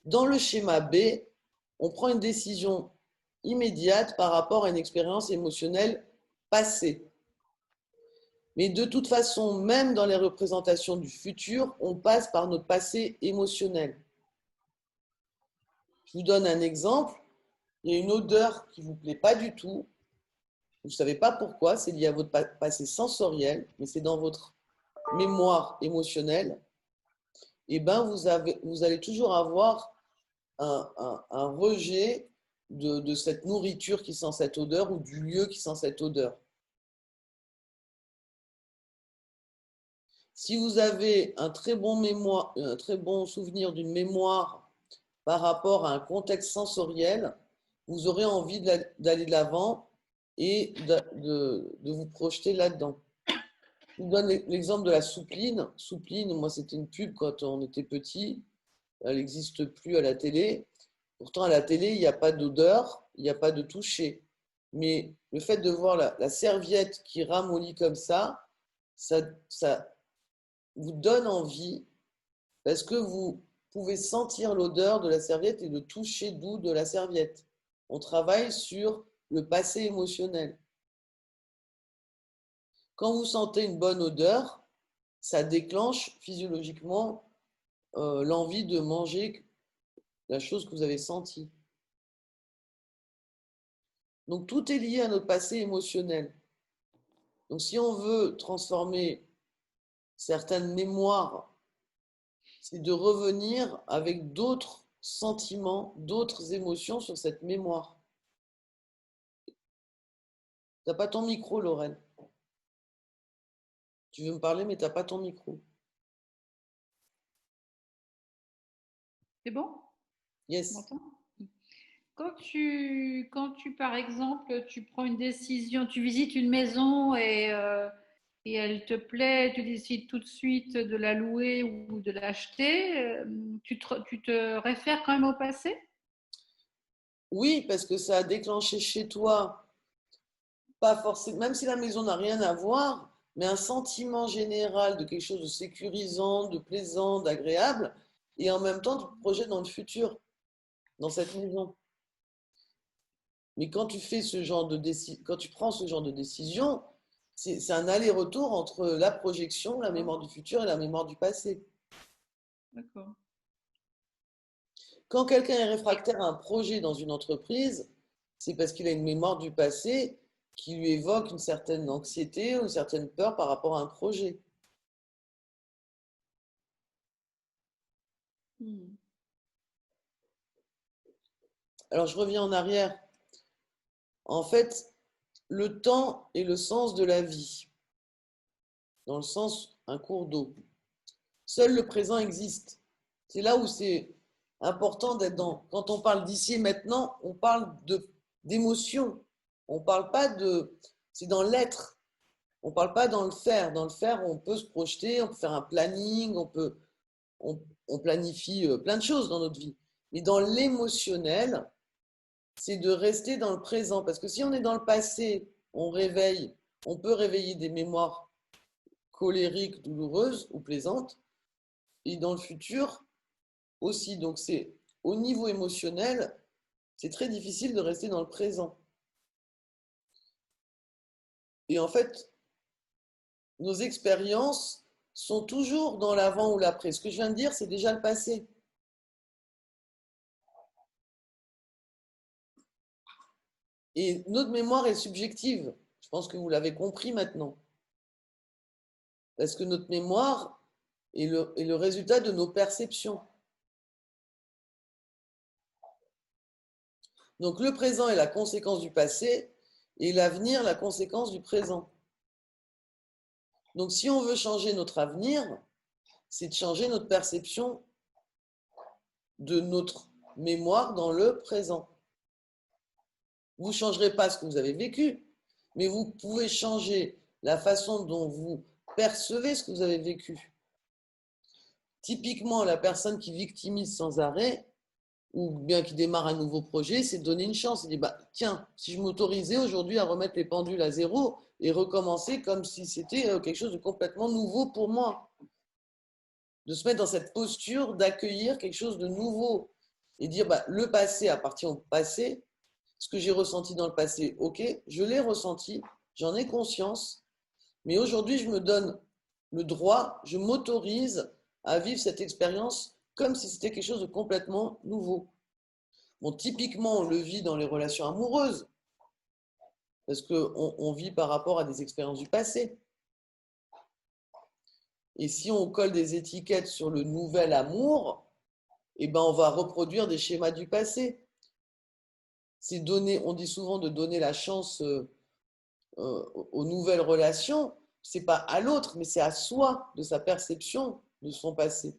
Dans le schéma B, on prend une décision immédiate par rapport à une expérience émotionnelle passée. Mais de toute façon, même dans les représentations du futur, on passe par notre passé émotionnel. Je vous donne un exemple. Il y a une odeur qui ne vous plaît pas du tout. Vous ne savez pas pourquoi, c'est lié à votre passé sensoriel, mais c'est dans votre mémoire émotionnelle. Et ben vous allez toujours avoir un rejet de cette nourriture qui sent cette odeur ou du lieu qui sent cette odeur. Si vous avez un très bon souvenir d'une mémoire par rapport à un contexte sensoriel, vous aurez envie d'aller de l'avant et de vous projeter là-dedans. Je vous donne l'exemple de la soupline. Soupline, moi, c'était une pub quand on était petit. Elle n'existe plus à la télé. Pourtant, à la télé, il n'y a pas d'odeur, il n'y a pas de toucher. Mais le fait de voir la serviette qui ramollit comme ça vous donne envie parce que vous pouvez sentir l'odeur de la serviette et le toucher doux de la serviette. On travaille sur le passé émotionnel. Quand vous sentez une bonne odeur, ça déclenche physiologiquement l'envie de manger la chose que vous avez sentie. Donc, tout est lié à notre passé émotionnel. Donc, si on veut transformer certaines mémoires, c'est de revenir avec d'autres sentiments, d'autres émotions sur cette mémoire. T'as pas ton micro, Lorraine. Tu veux me parler, mais t'as pas ton micro. C'est bon? Tu Yes. m'entends? Quand tu, par exemple, tu prends une décision, tu visites une maison et elle te plaît, tu décides tout de suite de la louer ou de l'acheter, tu te réfères quand même au passé? Oui, parce que ça a déclenché chez toi, pas forcément, même si la maison n'a rien à voir, mais un sentiment général de quelque chose de sécurisant, de plaisant, d'agréable, et en même temps, tu te projettes dans le futur, dans cette maison. Mais quand tu fais ce genre de quand tu prends ce genre de décision, c'est un aller-retour entre la projection, la mémoire du futur et la mémoire du passé. D'accord. Quand quelqu'un est réfractaire à un projet dans une entreprise, c'est parce qu'il a une mémoire du passé qui lui évoque une certaine anxiété ou une certaine peur par rapport à un projet. Hmm. Alors je reviens en arrière. En fait, le temps est le sens de la vie, dans le sens un cours d'eau. Seul le présent existe. C'est là où c'est important d'être dans. Quand on parle d'ici et maintenant, on parle d'émotion. On parle pas de. C'est dans l'être. On parle pas dans le faire. Dans le faire, on peut se projeter, on peut faire un planning, on planifie plein de choses dans notre vie. Mais dans l'émotionnel, c'est de rester dans le présent. Parce que si on est dans le passé, on peut réveiller des mémoires colériques, douloureuses ou plaisantes. Et dans le futur aussi. Donc c'est au niveau émotionnel, c'est très difficile de rester dans le présent. Et en fait, nos expériences sont toujours dans l'avant ou l'après. Ce que je viens de dire, c'est déjà le passé. Et notre mémoire est subjective. Je pense que vous l'avez compris maintenant. Parce que notre mémoire est le résultat de nos perceptions. Donc le présent est la conséquence du passé et l'avenir la conséquence du présent. Donc si on veut changer notre avenir, c'est de changer notre perception de notre mémoire dans le présent. Vous ne changerez pas ce que vous avez vécu, mais vous pouvez changer la façon dont vous percevez ce que vous avez vécu. Typiquement, la personne qui victimise sans arrêt, ou bien qui démarre un nouveau projet, c'est de donner une chance. Il dit, bah, tiens, si je m'autorisais aujourd'hui à remettre les pendules à zéro et recommencer comme si c'était quelque chose de complètement nouveau pour moi. De se mettre dans cette posture d'accueillir quelque chose de nouveau et dire, bah, le passé appartient au passé. Ce que j'ai ressenti dans le passé, ok, je l'ai ressenti, j'en ai conscience, mais aujourd'hui, je me donne le droit, je m'autorise à vivre cette expérience comme si c'était quelque chose de complètement nouveau. Bon, typiquement, on le vit dans les relations amoureuses, parce qu'on vit par rapport à des expériences du passé. Et si on colle des étiquettes sur le nouvel amour, eh ben on va reproduire des schémas du passé. C'est donner, on dit souvent de donner la chance aux nouvelles relations, c'est pas à l'autre, mais c'est à soi, de sa perception de son passé.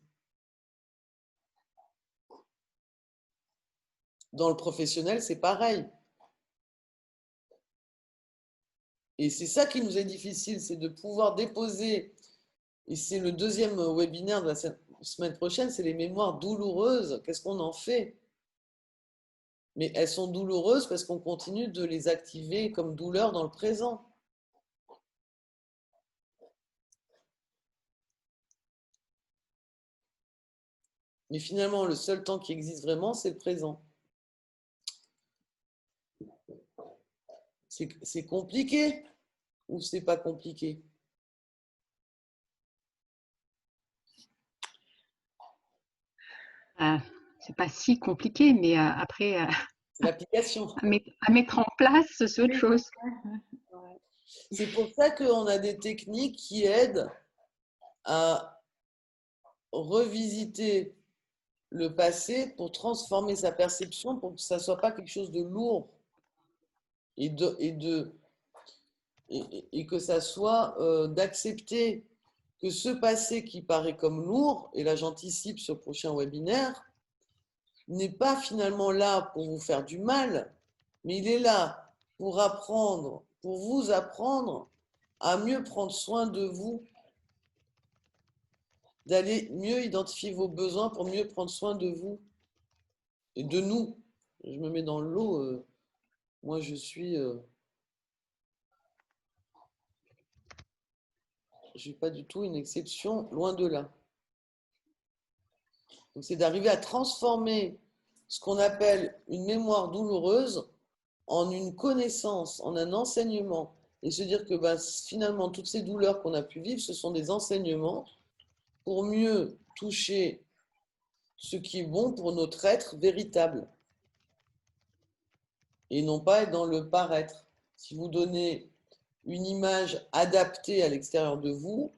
Dans le professionnel, c'est pareil. Et c'est ça qui nous est difficile, c'est de pouvoir déposer, et c'est le deuxième webinaire de la semaine prochaine, c'est les mémoires douloureuses. Qu'est-ce qu'on en fait? Mais elles sont douloureuses parce qu'on continue de les activer comme douleur dans le présent. Mais finalement, le seul temps qui existe vraiment, c'est le présent. C'est compliqué ou c'est pas compliqué? C'est pas si compliqué, mais après, l'application. À mettre en place, c'est autre chose. C'est pour ça qu'on a des techniques qui aident à revisiter le passé pour transformer sa perception pour que ça ne soit pas quelque chose de lourd et que ça soit d'accepter que ce passé qui paraît comme lourd, et là j'anticipe sur le prochain webinaire, n'est pas finalement là pour vous faire du mal, mais il est là pour apprendre, pour vous apprendre à mieux prendre soin de vous, d'aller mieux identifier vos besoins pour mieux prendre soin de vous et de nous. Je me mets dans le lot, moi je suis pas du tout une exception, loin de là. Donc c'est d'arriver à transformer ce qu'on appelle une mémoire douloureuse en une connaissance, en un enseignement, et se dire que finalement toutes ces douleurs qu'on a pu vivre, ce sont des enseignements pour mieux toucher ce qui est bon pour notre être véritable et non pas être dans le paraître. Si vous donnez une image adaptée à l'extérieur de vous,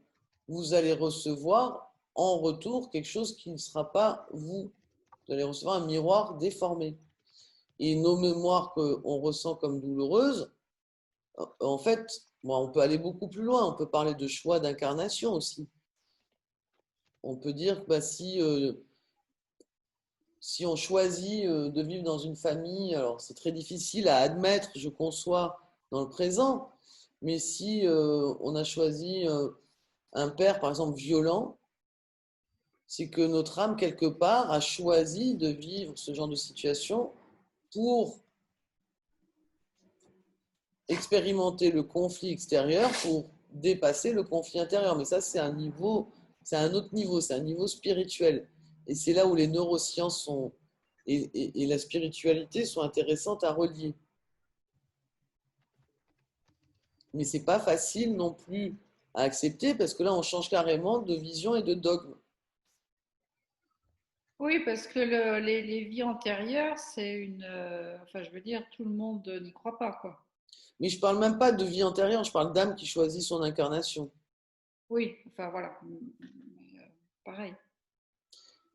vous allez recevoir en retour quelque chose qui ne sera pas vous. Vous allez recevoir un miroir déformé. Et nos mémoires qu'on ressent comme douloureuses, en fait, on peut aller beaucoup plus loin. On peut parler de choix d'incarnation aussi. On peut dire que si on choisit de vivre dans une famille, alors c'est très difficile à admettre, je conçois, dans le présent, mais si on a choisi un père, par exemple, violent, c'est que notre âme, quelque part, a choisi de vivre ce genre de situation pour expérimenter le conflit extérieur, pour dépasser le conflit intérieur. Mais ça, c'est un autre niveau, c'est un niveau spirituel. Et c'est là où les neurosciences et la spiritualité sont intéressantes à relier. Mais c'est pas facile non plus à accepter parce que là, on change carrément de vision et de dogme. Oui, parce que les vies antérieures, c'est une. Enfin, je veux dire, tout le monde n'y croit pas, quoi. Mais je parle même pas de vie antérieure, je parle d'âme qui choisit son incarnation. Oui, enfin voilà. Pareil.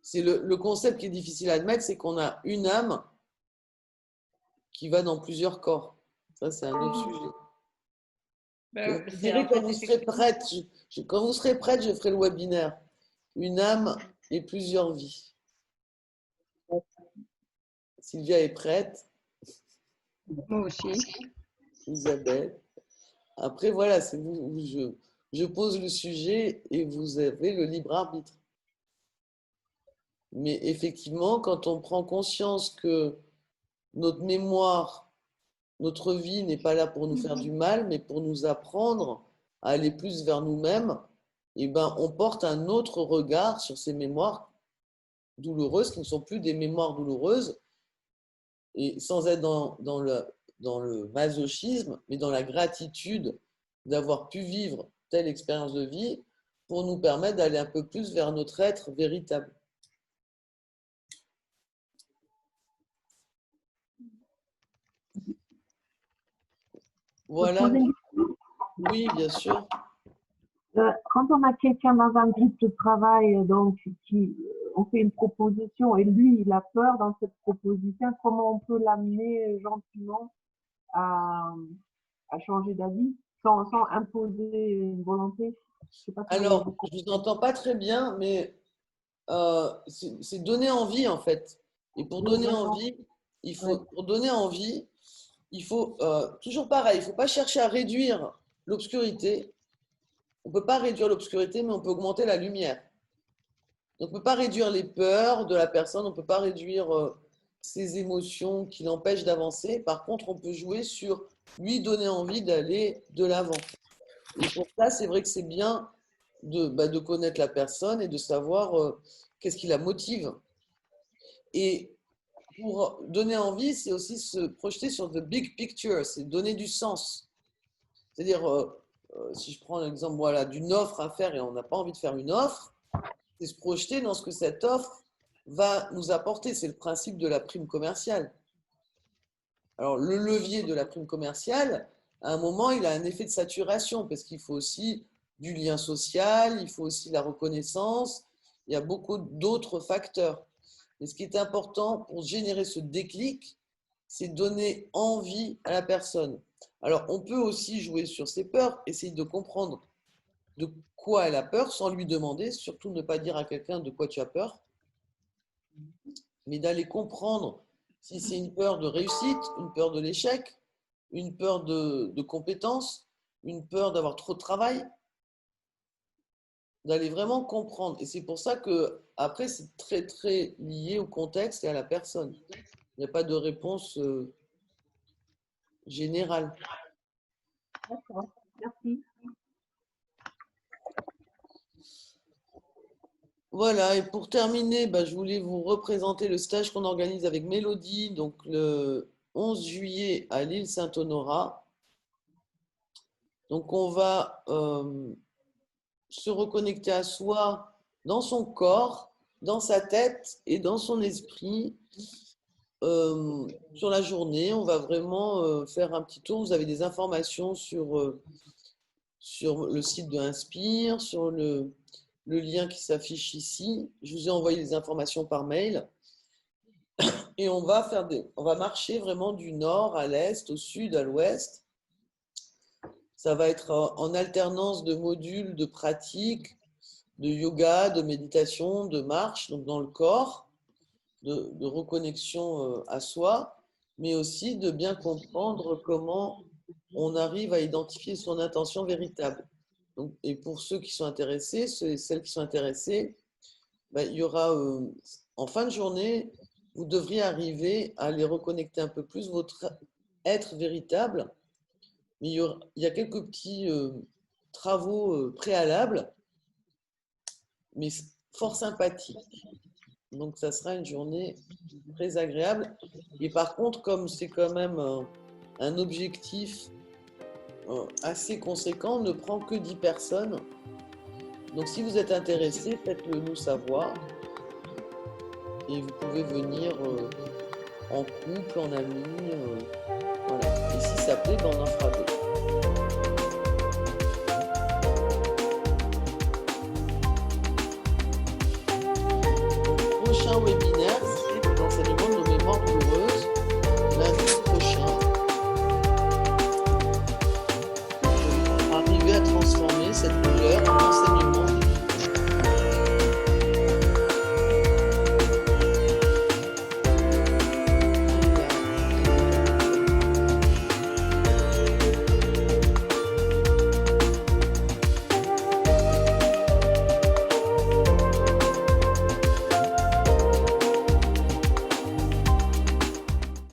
C'est le concept qui est difficile à admettre, c'est qu'on a une âme qui va dans plusieurs corps. Ça, c'est un autre sujet. Je dirais quand vous serez prête, quand vous serez prête, je ferai le webinaire. Une âme et plusieurs vies. Sylvia est prête. Moi aussi. Isabelle. Après, voilà, c'est vous, je pose le sujet et vous avez le libre arbitre. Mais effectivement, quand on prend conscience que notre mémoire, notre vie n'est pas là pour nous faire du mal, mais pour nous apprendre à aller plus vers nous-mêmes, eh ben, on porte un autre regard sur ces mémoires douloureuses qui ne sont plus des mémoires douloureuses, et sans être dans le masochisme, mais dans la gratitude d'avoir pu vivre telle expérience de vie pour nous permettre d'aller un peu plus vers notre être véritable. Voilà. Oui, bien sûr. Quand on a quelqu'un dans un groupe de travail, donc, on fait une proposition et lui, il a peur dans cette proposition, comment on peut l'amener gentiment à changer d'avis sans imposer une volonté? Je sais pas. Alors, je ne vous entends pas très bien, mais c'est donner envie en fait. Et pour donner envie, il faut toujours pareil, il ne faut pas chercher à réduire l'obscurité. On ne peut pas réduire l'obscurité, mais on peut augmenter la lumière. Donc, on ne peut pas réduire les peurs de la personne, on ne peut pas réduire ses émotions qui l'empêchent d'avancer. Par contre, on peut jouer sur lui donner envie d'aller de l'avant. Et pour ça, c'est vrai que c'est bien de connaître la personne et de savoir qu'est-ce qui la motive. Et pour donner envie, c'est aussi se projeter sur the big picture, c'est donner du sens. C'est-à-dire, si je prends l'exemple d'une offre à faire et on n'a pas envie de faire une offre, c'est se projeter dans ce que cette offre va nous apporter. C'est le principe de la prime commerciale. Alors, le levier de la prime commerciale, à un moment, il a un effet de saturation parce qu'il faut aussi du lien social, il faut aussi la reconnaissance, il y a beaucoup d'autres facteurs. Mais ce qui est important pour générer ce déclic, c'est donner envie à la personne. Alors, on peut aussi jouer sur ses peurs, essayer de comprendre de quoi elle a peur sans lui demander, surtout ne pas dire à quelqu'un de quoi tu as peur, mais d'aller comprendre si c'est une peur de réussite, une peur de l'échec, une peur de compétence, une peur d'avoir trop de travail, d'aller vraiment comprendre. Et c'est pour ça que après c'est très très lié au contexte et à la personne. Il n'y a pas de réponse générale. D'accord, merci. Voilà, et pour terminer, je voulais vous représenter le stage qu'on organise avec Mélodie, donc le 11 juillet à l'île Saint-Honorat. Donc on va se reconnecter à soi dans son corps, dans sa tête et dans son esprit. Sur la journée, on va vraiment faire un petit tour. Vous avez des informations sur le site de Inspire, sur le lien qui s'affiche ici. Je vous ai envoyé les informations par mail. Et on va marcher vraiment du nord à l'est, au sud, à l'ouest. Ça va être en alternance de modules de pratique, de yoga, de méditation, de marche, donc dans le corps, de reconnexion à soi, mais aussi de bien comprendre comment on arrive à identifier son intention véritable. Donc, et pour ceux qui sont intéressés, ceux et celles qui sont intéressés, il y aura en fin de journée, vous devriez arriver à les reconnecter un peu plus, votre être véritable. Mais il y a quelques petits travaux préalables, mais fort sympathiques. Donc, ça sera une journée très agréable. Et par contre, comme c'est quand même un objectif assez conséquent, on ne prend que 10 personnes. Donc, si vous êtes intéressé, faites-le nous savoir. Et vous pouvez venir en couple, en amis. Voilà. Et si ça plaît, on en fera d'autres. Prochain webinaire.